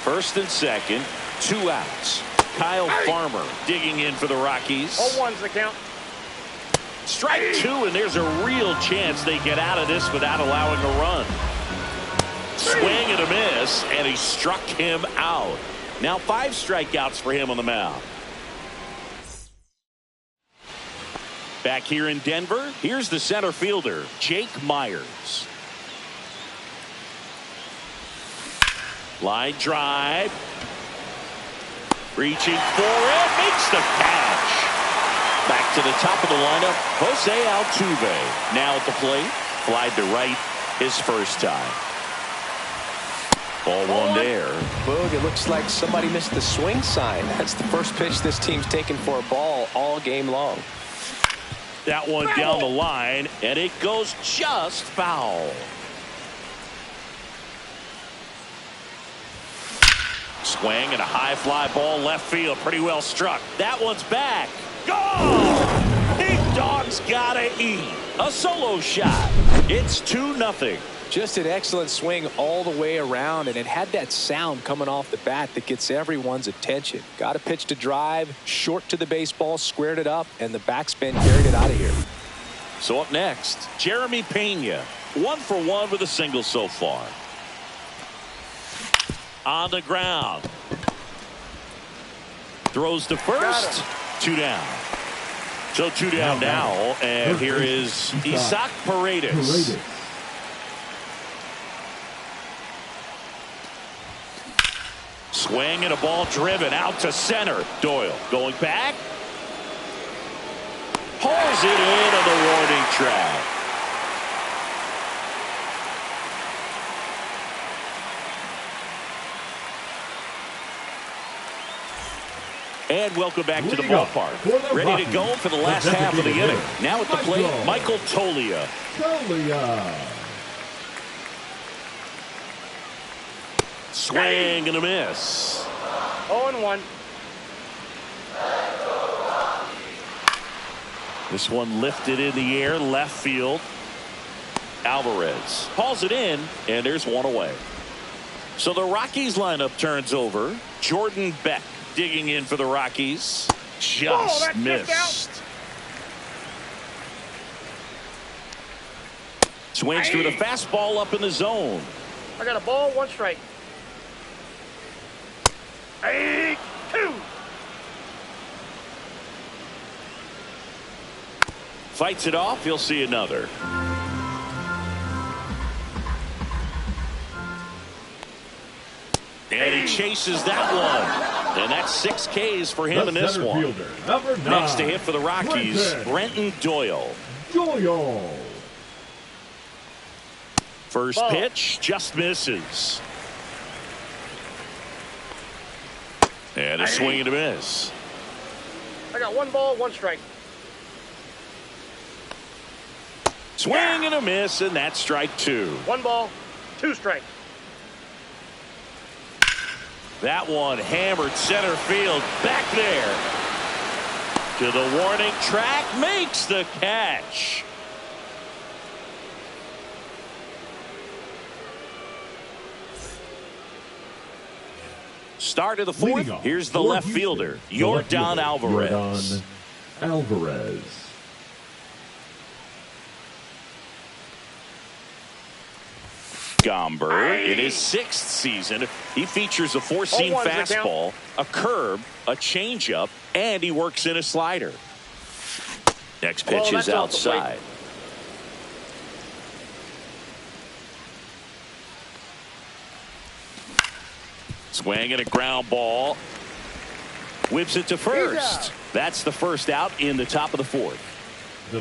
First and second, 2 outs. Kyle Farmer digging in for the Rockies. 0-1's the count. Strike 2, and there's a real chance they get out of this without allowing a run. Swing and a miss, and he struck him out. Now 5 strikeouts for him on the mound. Back here in Denver, here's the center fielder, Jake Myers. Line drive. Reaching for it, makes the catch. Back to the top of the lineup, Jose Altuve. Now at the plate, flied to right his first time. Ball 1 there. Boog, it looks like somebody missed the swing sign. That's the first pitch this team's taken for a ball all game long. That one down the line, and it goes just foul. Swing and a high fly ball left field. Pretty well struck. That one's back. Go! Big dog's gotta eat. A solo shot. It's 2-0. Just an excellent swing all the way around, and it had that sound coming off the bat that gets everyone's attention. Got a pitch to drive, short to the baseball, squared it up, and the backspin carried it out of here. So up next, Jeremy Pena. 1 for 1 with a single so far. On the ground. Throws to first. 2 down. So 2 down now. And here is Isaac Paredes. Swing and a ball driven out to center. Doyle going back. Hauls it in on the warning track. And welcome back to the ballpark. Ready to go for the last half of the inning. Now at the plate, Michael Toglia. Swing and a miss. 0-1. This one lifted in the air, left field. Alvarez hauls it in, and there's one away. So the Rockies lineup turns over. Jordan Beck digging in for the Rockies. Just missed. Swings through the fastball up in the zone. I got a ball, 1 strike. 2. Fights it off. He'll see another. And he chases that one. And that's 6 Ks for him in this one. Next to hit for the Rockies, Brenton Doyle. First pitch just misses. And a swing and a miss. I got 1 ball, 1 strike. Swing and a miss, and that's strike 2. 1 ball, 2 strikes. That one hammered center field. Back there to the warning track. Makes the catch. Start of the 4th. Here's the left fielder, Yordan Alvarez. Gomber in his 6th season. He features a 4-seam fastball, a curve, a changeup, and he works in a slider. Next pitch is outside. Swing and a ground ball. Whips it to first. That's the first out in the top of the 4th.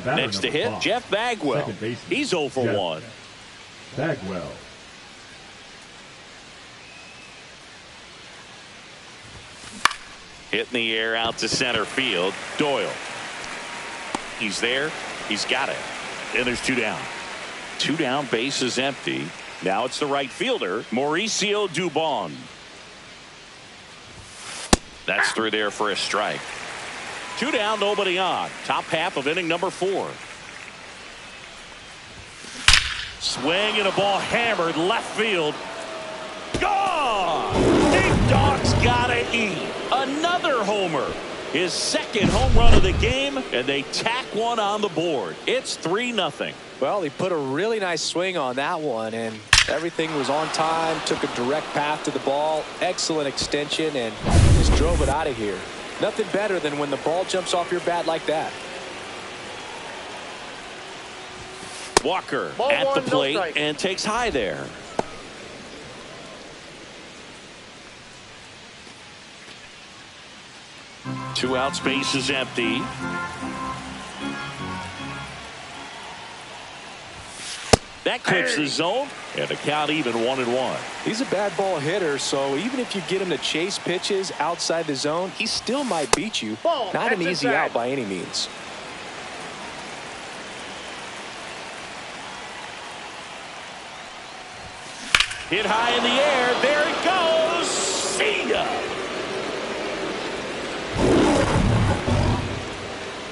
Next to hit, Jeff Bagwell. He's 0 for 1. Bagwell. Hit in the air out to center field. Doyle. He's there. He's got it. And there's 2 down. 2 down, base is empty. Now it's the right fielder, Mauricio Dubon. That's through there for a strike. 2 down, nobody on. Top half of inning number 4. Swing and a ball hammered left field. Gone! Big Dog's gotta eat. Another homer. His 2nd home run of the game, and they tack one on the board. It's 3-0. Well, he put a really nice swing on that one, and everything was on time. Took a direct path to the ball. Excellent extension, and just drove it out of here. Nothing better than when the ball jumps off your bat like that. Walker Ball at the 1, plate no strike. and takes high there. Two out, space is empty. That clips the zone, and the count even 1-1. He's a bad ball hitter, so even if you get him to chase pitches outside the zone, he still might beat you. Ball, not an that's easy inside. out by any means. Hit high in the air. There it goes. See ya.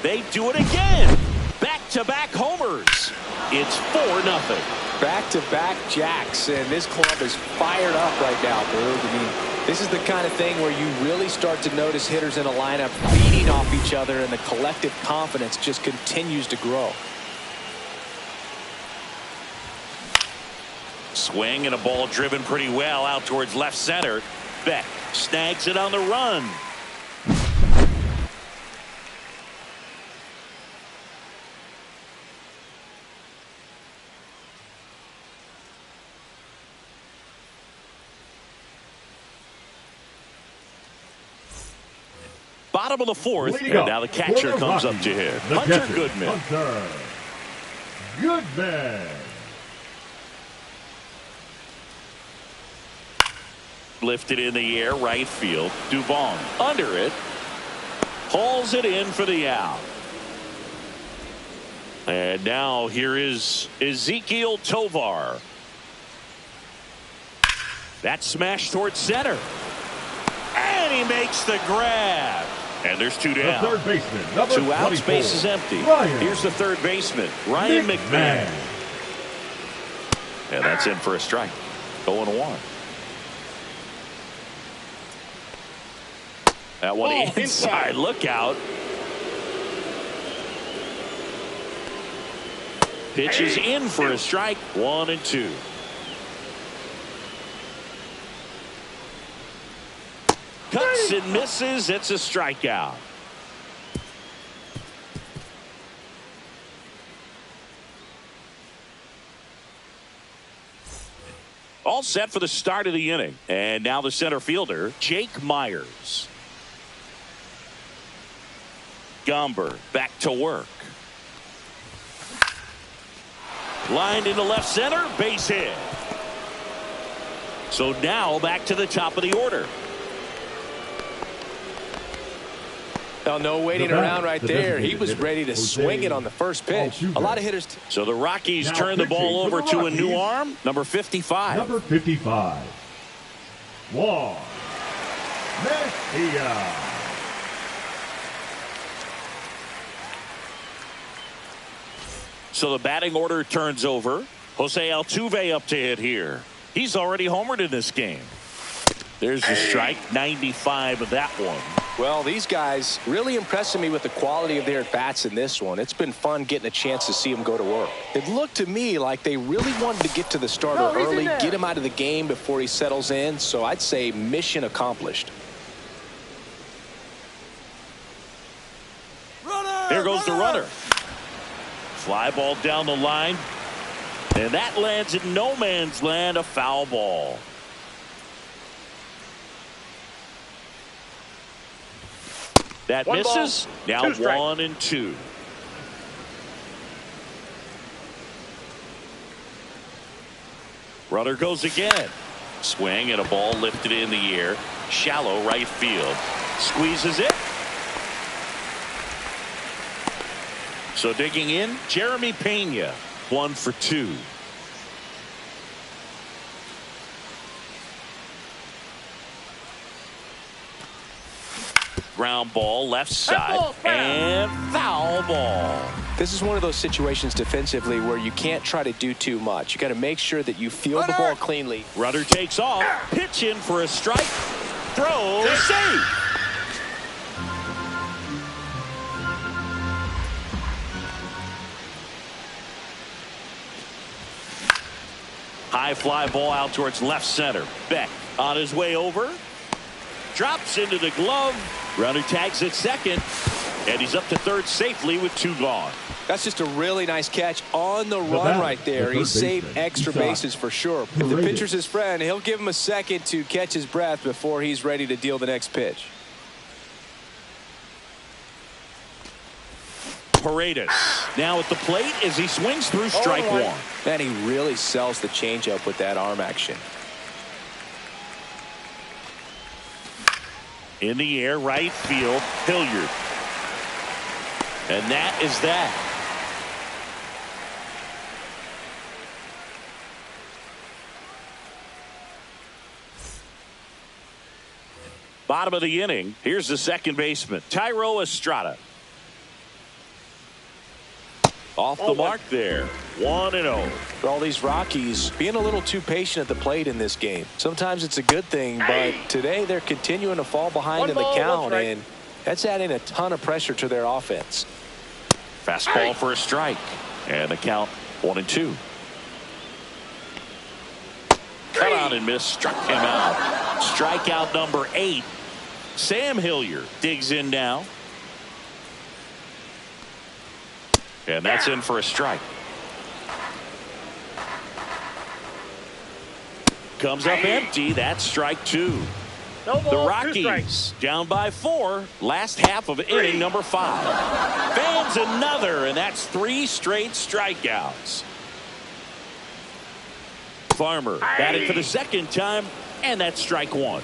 They do it again. Back-to-back homers. It's 4-0. Back-to-back jacks, and this club is fired up right now, Boog. I mean, this is the kind of thing where you really start to notice hitters in a lineup feeding off each other, and the collective confidence just continues to grow. Swing and a ball driven pretty well out towards left center. Beck snags it on the run. Bottom of the 4th, and now the catcher comes up to hit. Hunter Goodman. Lifted in the air, right field. Dubon under it. Hauls it in for the out. And now here is Ezequiel Tovar. That smash towards center. And he makes the grab. And there's 2 down. The third baseman, number 2 out, 24, space is empty. Ryan Here's the third baseman, Ryan McMahon. And that's in for a strike. 0-1. That one inside. Look out. Pitches in for a strike. 1-2. Cuts and misses. It's a strikeout. All set for the start of the inning. And now the center fielder, Jake Myers. Gomber back to work. Lined into left center, base hit. So now back to the top of the order. Well, no waiting around right there. He was ready to swing it on the first pitch. A lot of hitters. So the Rockies turn the ball over to a new arm, number 55. Number 55, Juan Mejia. So the batting order turns over. Jose Altuve up to hit here. He's already homered in this game. There's the strike, 95 of that one. Well, these guys really impressing me with the quality of their at-bats in this one. It's been fun getting a chance to see them go to work. It looked to me like they really wanted to get to the starter early, get him out of the game before he settles in. So I'd say mission accomplished. There goes the runner. Fly ball down the line. And that lands in no man's land, a foul ball. That One misses. ball, Now 2 1-2. Runner goes again. Swing and a ball lifted in the air. Shallow right field. Squeezes it. So digging in, Jeremy Pena. 1 for 2. Ground ball left side and foul ball. This is one of those situations defensively where you can't try to do too much. You got to make sure that you field the ball cleanly. Runner takes off. Pitch in for a strike. Throw. Save. High fly ball out towards left center. Beck on his way over. Drops into the glove. Runner tags at second. And he's up to third safely with 2 gone. That's just a really nice catch on the run right there. He saved extra bases for sure. If the pitcher's his friend, he'll give him a second to catch his breath before he's ready to deal the next pitch. Paredes now at the plate as he swings through strike 1. Man, he really sells the changeup with that arm action. In the air, right field, Hilliard. And that is that. Bottom of the inning. Here's the second baseman, Thairo Estrada. Off the mark there. 1-0. For all these Rockies being a little too patient at the plate in this game. Sometimes it's a good thing, but today they're continuing to fall behind in the count, and that's adding a ton of pressure to their offense. Fastball for a strike. And the count 1-2. Cut out and miss. Struck him out. Strikeout number 8. Sam Hilliard digs in now. And that's in for a strike. Comes up empty. That's strike 2. No ball, the Rockies down by 4. Last half of inning number 5. Fans another, and that's 3 straight strikeouts. Farmer batted for the second time, and that's strike 1.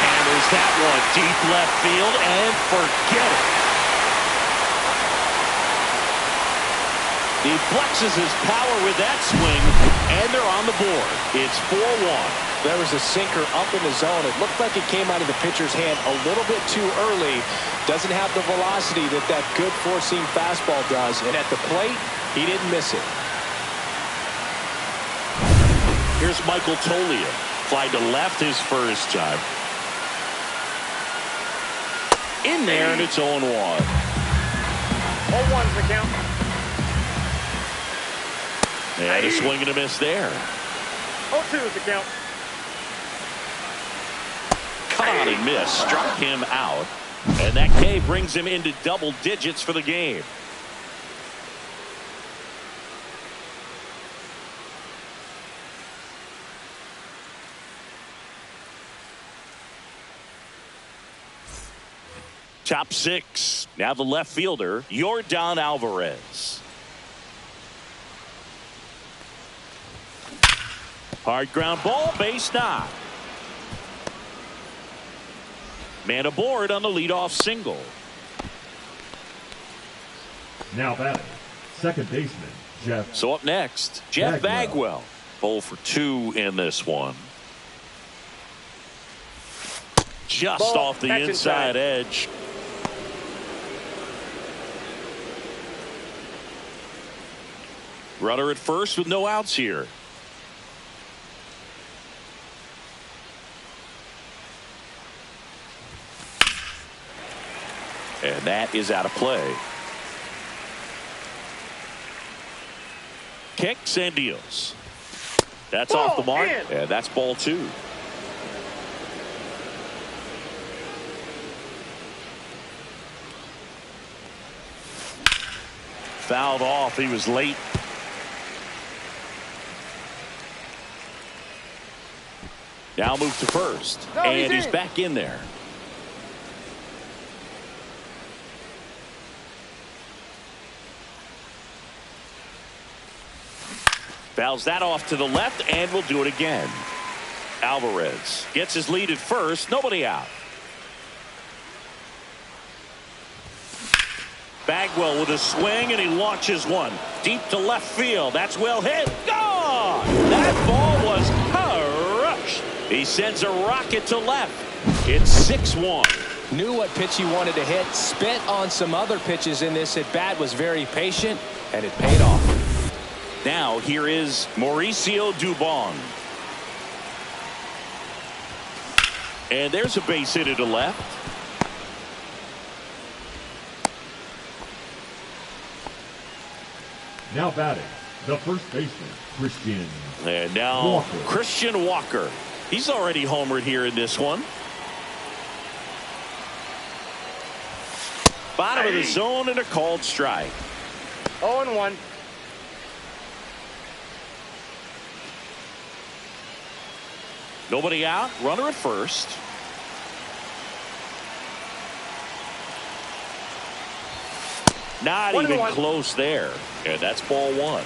Hammers that one deep left field, and forget it. He flexes his power with that swing, and they're on the board. It's 4-1. There was a sinker up in the zone. It looked like it came out of the pitcher's hand a little bit too early. Doesn't have the velocity that that good four-seam fastball does. And at the plate, he didn't miss it. Here's Michael Toglia. Fly to left his first time. In there, and it's 0-1. 0-1's the count. And a swing and a miss there. 0-2 is the count. Caught and missed. Struck him out. And that K brings him into double digits for the game. Top 6. Now the left fielder, Yordan Alvarez. Hard ground ball, base knock. Man aboard on the leadoff single. Now batting, second baseman, Jeff. So up next, Jeff Bagwell. 0 for 2 in this one. Just Ball, off the inside edge. Runner at first with no outs here. And that is out of play. Kicks and deals. That's off the mark. And that's ball 2. Fouled off. He was late. Now move to first. And he's back in there. Fouls that off to the left and will do it again. Alvarez gets his lead at first. Nobody out. Bagwell with a swing, and he launches one deep to left field. That's well hit. Gone! That ball was crushed. He sends a rocket to left. It's 6-1. Knew what pitch he wanted to hit. Spent on some other pitches in this at bat. Was very patient, and it paid off. Now here is Mauricio Dubon. And there's a base hit to left. Now batting, the first baseman, Christian. And now Walker. Christian Walker. He's already homered here in this one. Bottom of the zone and a called strike. 0-1. Nobody out. Runner at first. Not even close there. And that's ball 1.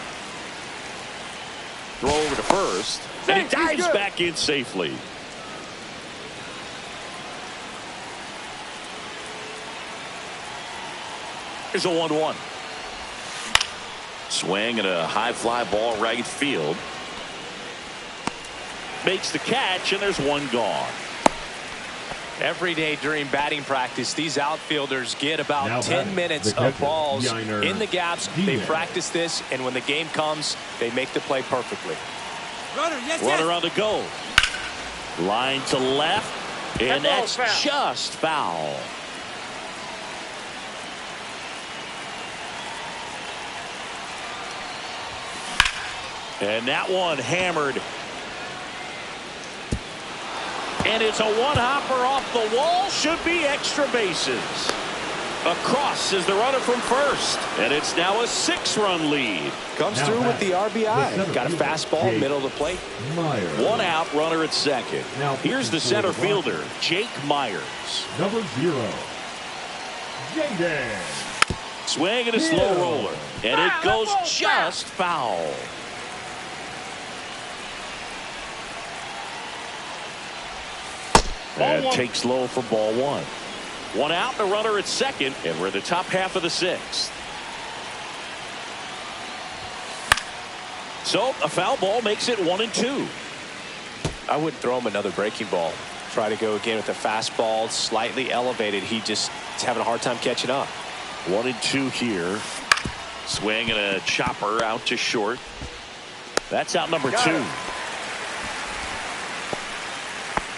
Throw over to first. And he dives back in safely. Here's a 1-1. Swing and a high fly ball right field. Makes the catch, and there's one gone. Every day during batting practice, these outfielders get about now 10 minutes of balls in the gaps. They practice this, and when the game comes, they make the play perfectly. Runner on the go. Line to left, and that's just foul. And that one hammered. And it's a one-hopper off the wall. Should be extra bases. Across is the runner from first. And it's now a 6-run lead. Comes through with the RBI. Got a fastball, middle of the plate. One out, runner at second. Here's the center fielder, Jake Myers. Number 0, Jaden. Swing and a slow roller. And it goes just foul. And takes low for ball 1. One out, the runner at second, and we're in the top half of the 6th. So a foul ball makes it 1-2. I wouldn't throw him another breaking ball. Try to go again with a fastball, slightly elevated. He just is having a hard time catching up. 1-2 here. Swing and a chopper out to short. That's out number 2.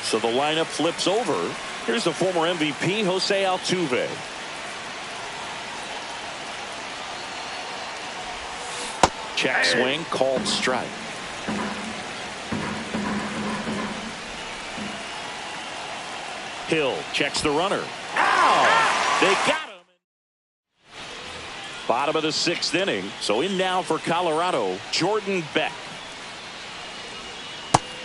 So the lineup flips over. Here's the former MVP, Jose Altuve. Check swing, called strike. Hill checks the runner. Ow! They got him. Bottom of the 6th inning. So in now for Colorado, Jordan Beck.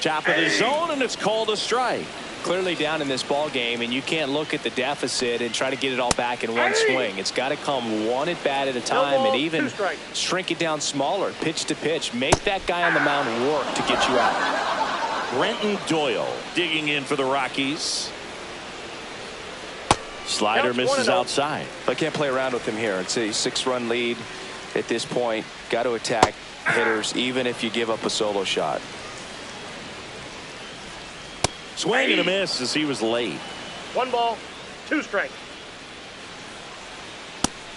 Top of the zone, and it's called a strike. clearly down in this ball game, and you can't look at the deficit and try to get it all back in one swing. It's got to come one at bat at a time, and even shrink it down smaller, pitch to pitch. Make that guy on the mound work to get you out. Brenton Doyle digging in for the Rockies. Slider misses outside. I can't play around with him here. It's a 6-run lead at this point. Got to attack hitters, even if you give up a solo shot. Swing and a miss as he was late. 1 ball, 2 strikes.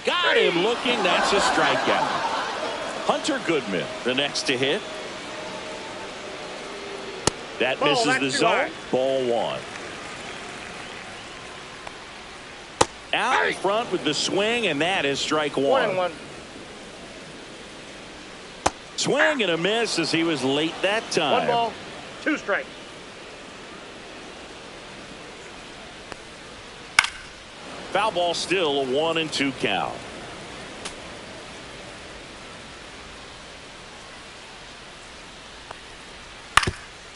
Got him looking. That's a strikeout. Hunter Goodman, the next to hit. That misses the zone. Ball 1. Out in front with the swing, and that is strike 1. 1-1. Swing and a miss as he was late that time. 1 ball, 2 strikes. Foul ball, still a 1-2 count.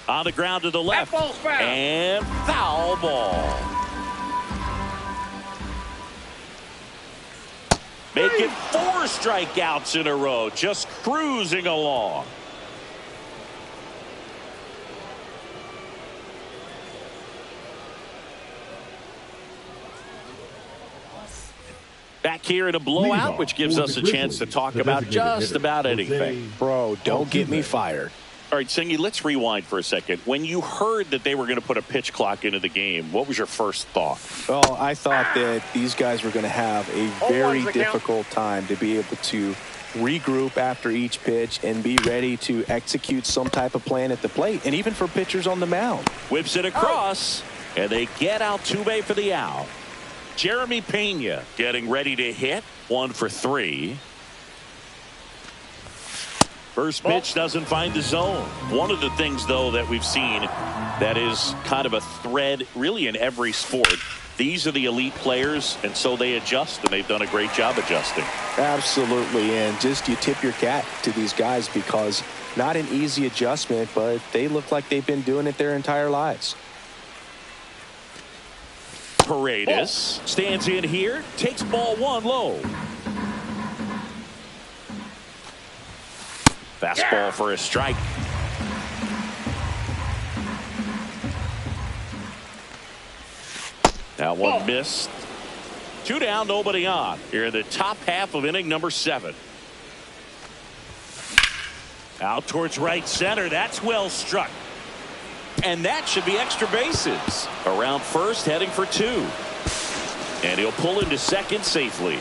On the ground to the left. That ball's foul. And foul ball. Making 4 strikeouts in a row. Just cruising along. Back here in a blowout, which gives us a chance to talk about just about anything. Bro, don't get me fired. All right, Singy, let's rewind for a second. When you heard that they were going to put a pitch clock into the game, what was your first thought? Well, I thought that these guys were going to have a very difficult time to be able to regroup after each pitch and be ready to execute some type of plan at the plate, and even for pitchers on the mound. Whips it across, and they get Altuve for the out. Jeremy Pena getting ready to hit. 1 for 3. First pitch doesn't find the zone. One of the things, though, that we've seen that is kind of a thread really in every sport. These are the elite players, and so they adjust, and they've done a great job adjusting. Absolutely, and just you tip your cap to these guys because not an easy adjustment, but they look like they've been doing it their entire lives. Paredes stands in here, takes ball 1 low. Fastball for a strike. That one missed. 2 down, nobody on. Here in the top half of inning number 7. Out towards right center. That's well struck. And that should be extra bases. Around first, heading for 2. And he'll pull into second safely.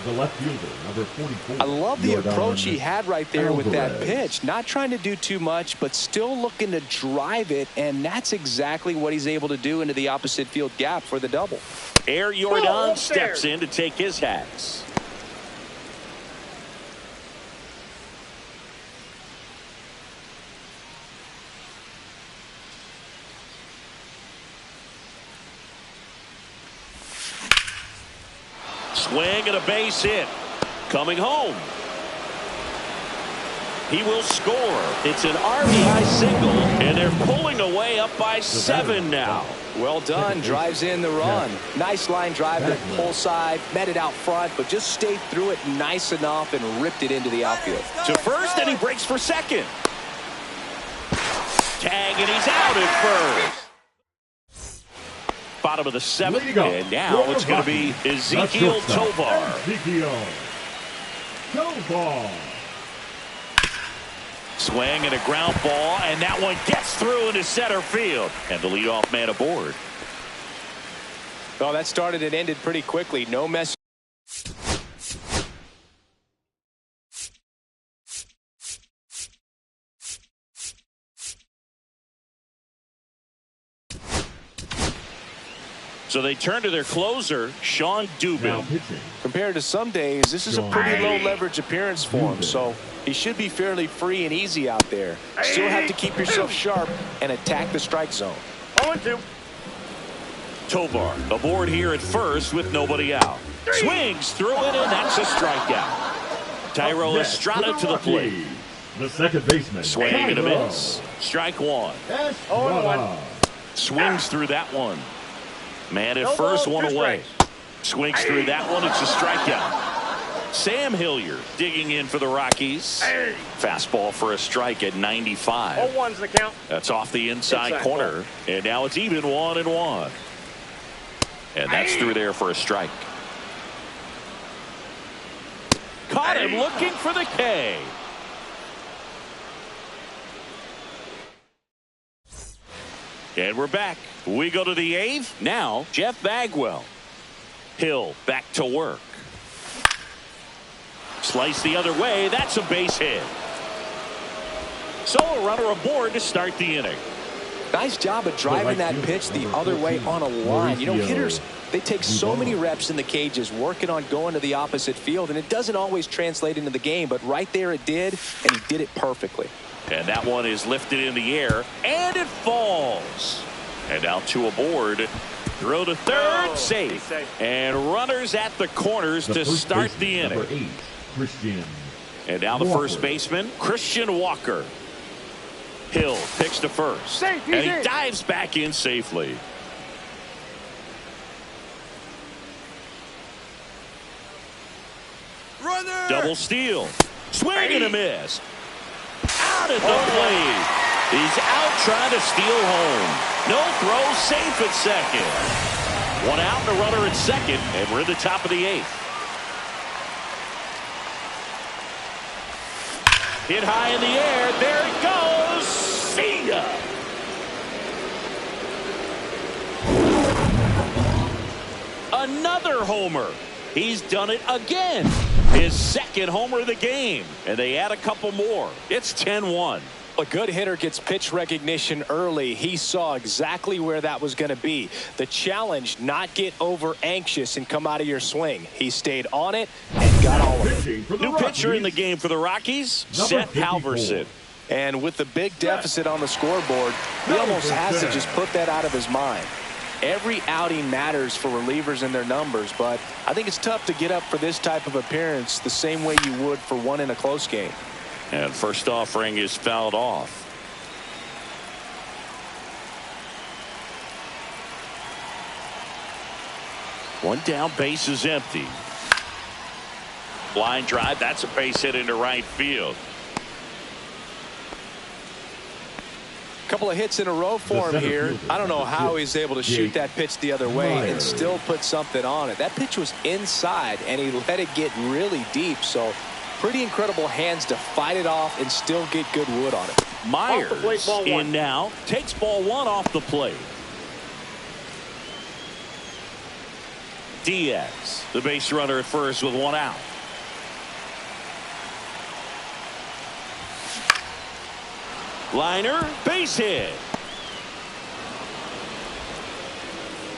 The left fielder, number 44. I love the approach he had right there with that pitch. Not trying to do too much, but still looking to drive it, and that's exactly what he's able to do into the opposite field gap for the double. Air Jordan steps in to take his hats. Swing and a base hit. Coming home. He will score. It's an RBI single, and they're pulling away up by 7 now. Well done. Drives in the run. Nice line drive to the pull side. Met it out front, but just stayed through it nice enough and ripped it into the outfield. To first, and he breaks for second. Tag, and he's out at first. Bottom of the 7th, and now it's going to be Ezequiel Tovar. Ezequiel Tovar. Swing and a ground ball, and that one gets through into center field. And the leadoff man aboard. Well, that started and ended pretty quickly. No mess. So they turn to their closer, Sean Dubin. Compared to some days, this is a pretty low leverage appearance for him, so he should be fairly free and easy out there. Still have to keep yourself sharp and attack the strike zone. 0-2. Tovar aboard here at first with nobody out. Swings through it, and that's a strikeout. Thairo Estrada to the plate. The second baseman. Swing and a miss. Strike 1. 0-1. Swings through that one. Man at No first, ball, one two away. strikes. Swings through that one. It's a strikeout. Sam Hilliard digging in for the Rockies. Fastball for a strike at 95. 0-1's the count. That's off the inside Inside corner. ball. And now it's even 1-1. And that's through there for a strike. Caught him looking for the K. And we're back. We go to the eighth. Now, Jeff Bagwell. Hill back to work. Slice the other way. That's a base hit. So a runner aboard to start the inning. Nice job of driving that pitch the other way on a line. You know, hitters, they take so many reps in the cages working on going to the opposite field, and it doesn't always translate into the game, but right there it did, and he did it perfectly. And that one is lifted in the air, and it falls. And now two aboard. Throw to third, safe. And runners at the corners to start the inning. Number 8, Christian And now the Walker. first baseman, Christian Walker. Hill picks to first. Safe, and he easy. dives back in safely. Runner. Double steal. Swing and a miss. Out at the plate. He's out trying to steal home. No throw, safe at second. One out and a runner at second, and we're at the top of the eighth. Hit high in the air. There it goes. See ya. Another homer. He's done it again. His second homer of the game. And they add a couple more. It's 10-1. A good hitter gets pitch recognition early. He saw exactly where that was going to be. The challenge, not get over anxious and come out of your swing. He stayed on it and got all of it. New pitcher in the game for the Rockies, Seth Halverson. And with the big deficit on the scoreboard, he almost has to just put that out of his mind. Every outing matters for relievers and their numbers, but I think it's tough to get up for this type of appearance the same way you would for one in a close game. And first offering is fouled off. One down, base is empty. Line drive, that's a base hit into right field. Couple of hits in a row for him here. I don't know how he's able to shoot that pitch the other way and still put something on it. That pitch was inside, and he let it get really deep, so pretty incredible hands to fight it off and still get good wood on it. Myers plate, ball one. in now, takes ball one off the plate. Diaz, the base runner at first with one out. Liner, base hit.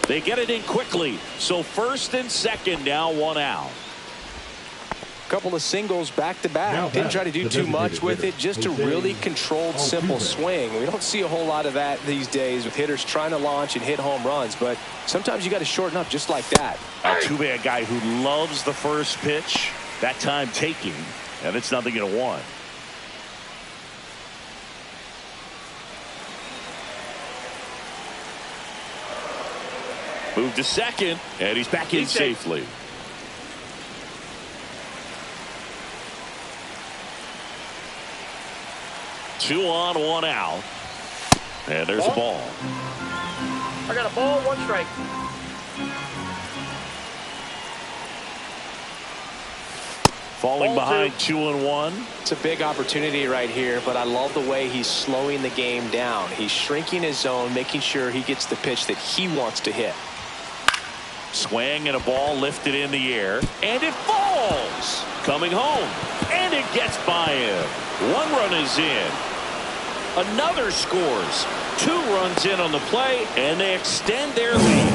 They get it in quickly, so first and second now, one out. Couple of singles back to back. Didn't try to do too much with it, just a really controlled, simple swing. We don't see a whole lot of that these days with hitters trying to launch and hit home runs, but sometimes you got to shorten up just like that. Altuve, a guy who loves the first pitch, that time taking, and it's 0-1. Move to second, and he's back in safely. Two on, one out. And there's a ball. I got a ball, one strike. Falling Ball behind 2. 2-1. It's a big opportunity right here, but I love the way he's slowing the game down. He's shrinking his zone, making sure he gets the pitch that he wants to hit. Swing and a ball lifted in the air, and it falls. Coming home, and it gets by him. One run is in. Another scores. 2 runs in on the play, and they extend their lead.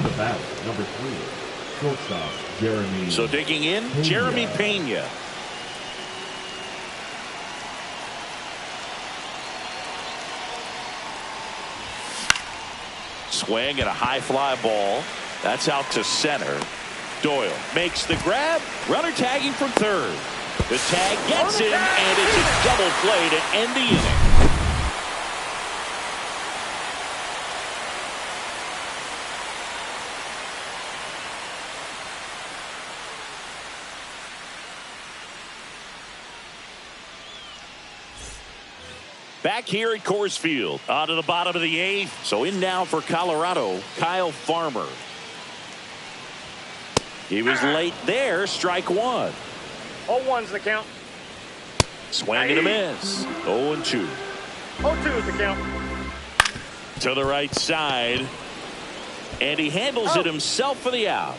The bat, number 3, shortstop Jeremy. So digging in, Jeremy Pena. Swing and a high fly ball. That's out to center. Doyle makes the grab. Runner tagging from third. The tag gets him, and it's a double play to end the inning. Back here at Coors Field, on to the bottom of the 8th. So in now for Colorado, Kyle Farmer. He was late there, strike one. All one's the count. Swing and a miss. 0-2. 0-2 is the count. To the right side. And he handles it himself for the out.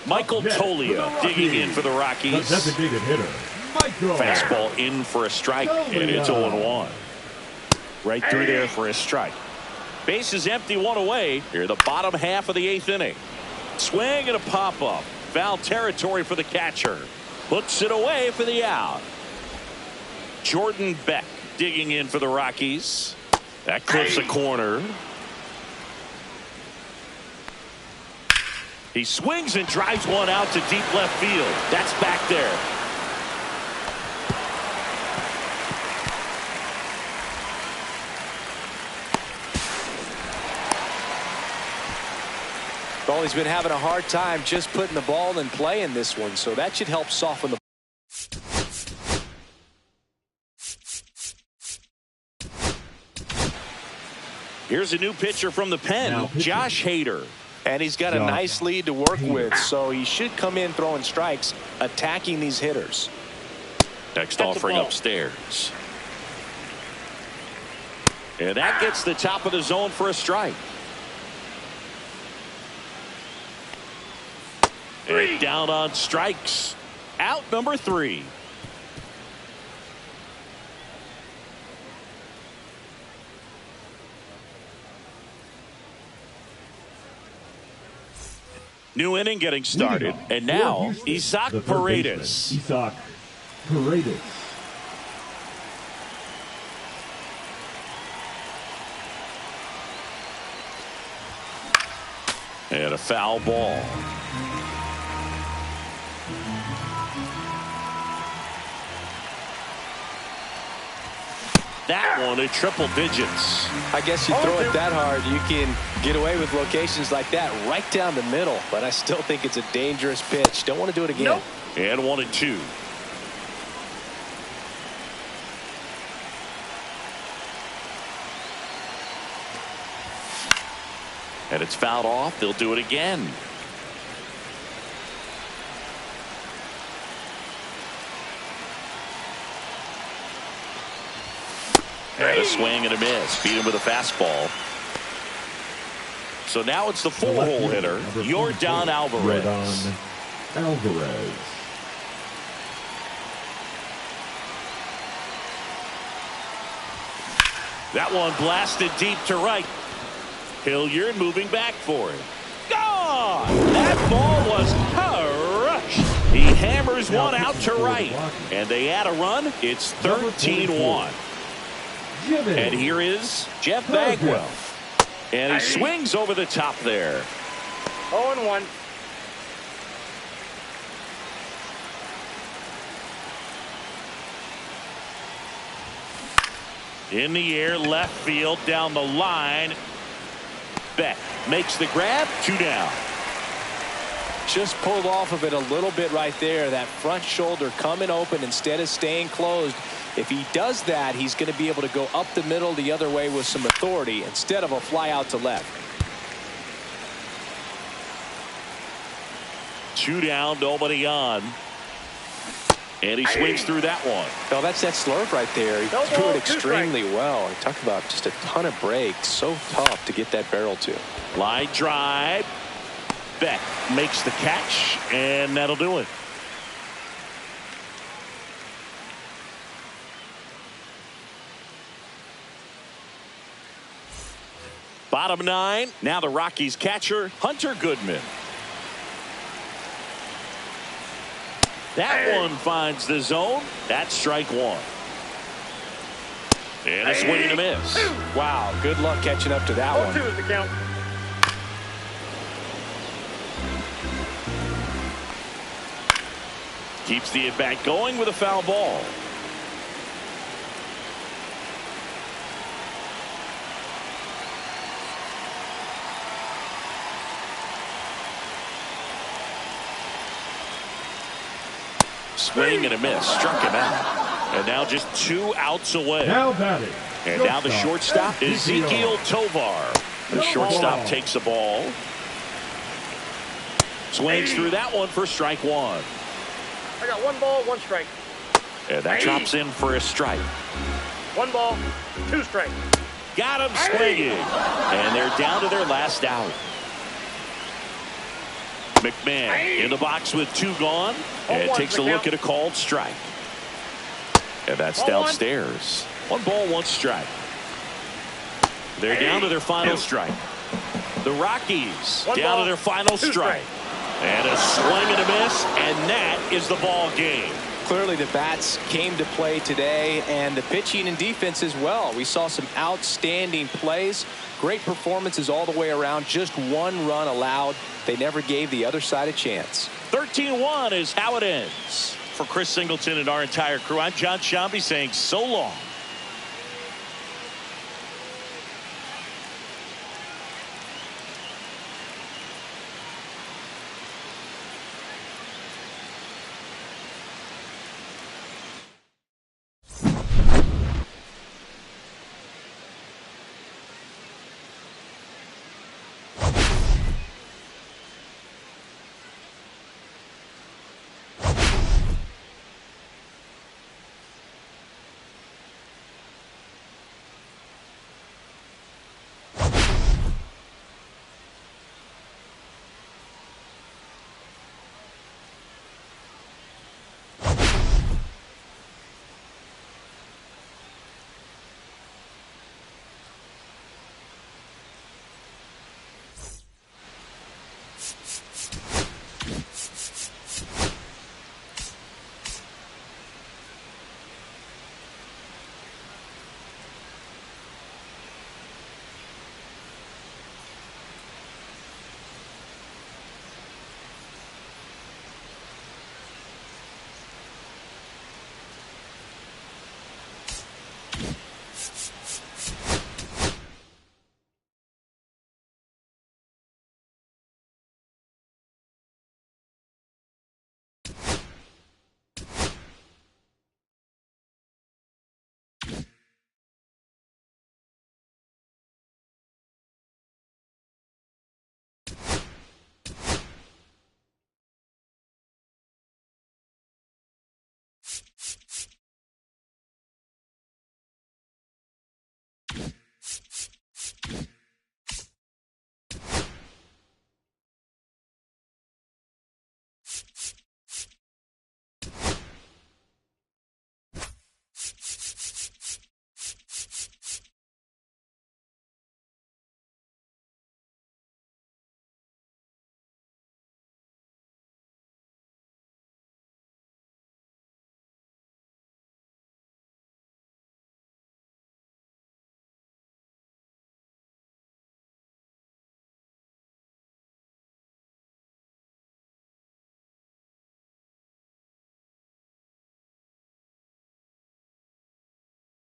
Michael Toglia digging in for the Rockies. Designated hitter, Michael. Fastball in for a strike, and it's 0-1. Right through there for a strike. Base is empty, one away. Here the bottom half of the 8th inning. Swing and a pop-up. Foul territory for the catcher. Puts it away for the out. Jordan Beck digging in for the Rockies. That clips a corner. He swings and drives one out to deep left field. That's back there. Well, he's been having a hard time just putting the ball in play in this one, so that should help soften the. Here's a new pitcher from the pen, Josh Hader. And he's got a nice lead to work with, so he should come in throwing strikes, attacking these hitters. Next offering upstairs. And that gets the top of the zone for a strike. And down on strikes. Out number 3. New inning getting started. And now, Isaac Paredes. Isaac Paredes. And a foul ball. That one at triple digits. I guess you throw it that hard, you can get away with locations like that right down the middle. But I still think it's a dangerous pitch. Don't want to do it again. Nope. And 1-2. And it's fouled off. They'll do it again. And a swing and a miss. Beat him with a fastball. So now it's the full-hole hitter, Yordan Alvarez. Yordan Alvarez. That one blasted deep to right. Hilliard moving back for it. Gone! That ball was crushed. He hammers one out to right. And they add a run. It's 13-1. And here is Jeff Bagwell. And he swings over the top there. 0-1. In the air, left field, down the line. Beck makes the grab, 2 down. Just pulled off of it a little bit right there. That front shoulder coming open instead of staying closed. If he does that, he's going to be able to go up the middle the other way with some authority instead of a fly out to left. 2 down, nobody on. And he swings through that one. No, that's that slurve right there. He threw it extremely well. Talk about just a ton of breaks. So tough to get that barrel to. Line drive. Beck makes the catch, and that'll do it. Bottom 9. Now the Rockies catcher, Hunter Goodman. That one finds the zone. That's strike 1. And a swing and a miss. Wow, good luck catching up to that one. 0-2 is the count. Keeps the at-bat going with a foul ball. Swing and a miss. Struck him out. And now just 2 outs away. Now batting And now the shortstop, Ezekiel Tovar. The shortstop takes the ball. Swings through that one for strike one. I got 1 ball, 1 strike. And that drops in for a strike. 1 ball, 2 strikes. Got him swinging. And they're down to their last out. McMahon in the box with 2 gone. And takes a look at a called strike. And that's downstairs. 1 ball, 1 strike. They're down to their final strike. The Rockies down to their final strike. And a swing and a miss, and that is the ball game. Clearly the bats came to play today, and the pitching and defense as well. We saw some outstanding plays, great performances all the way around. Just 1 run allowed. They never gave the other side a chance. 13-1 is how it ends. For Chris Singleton and our entire crew, I'm John Shambi saying so long.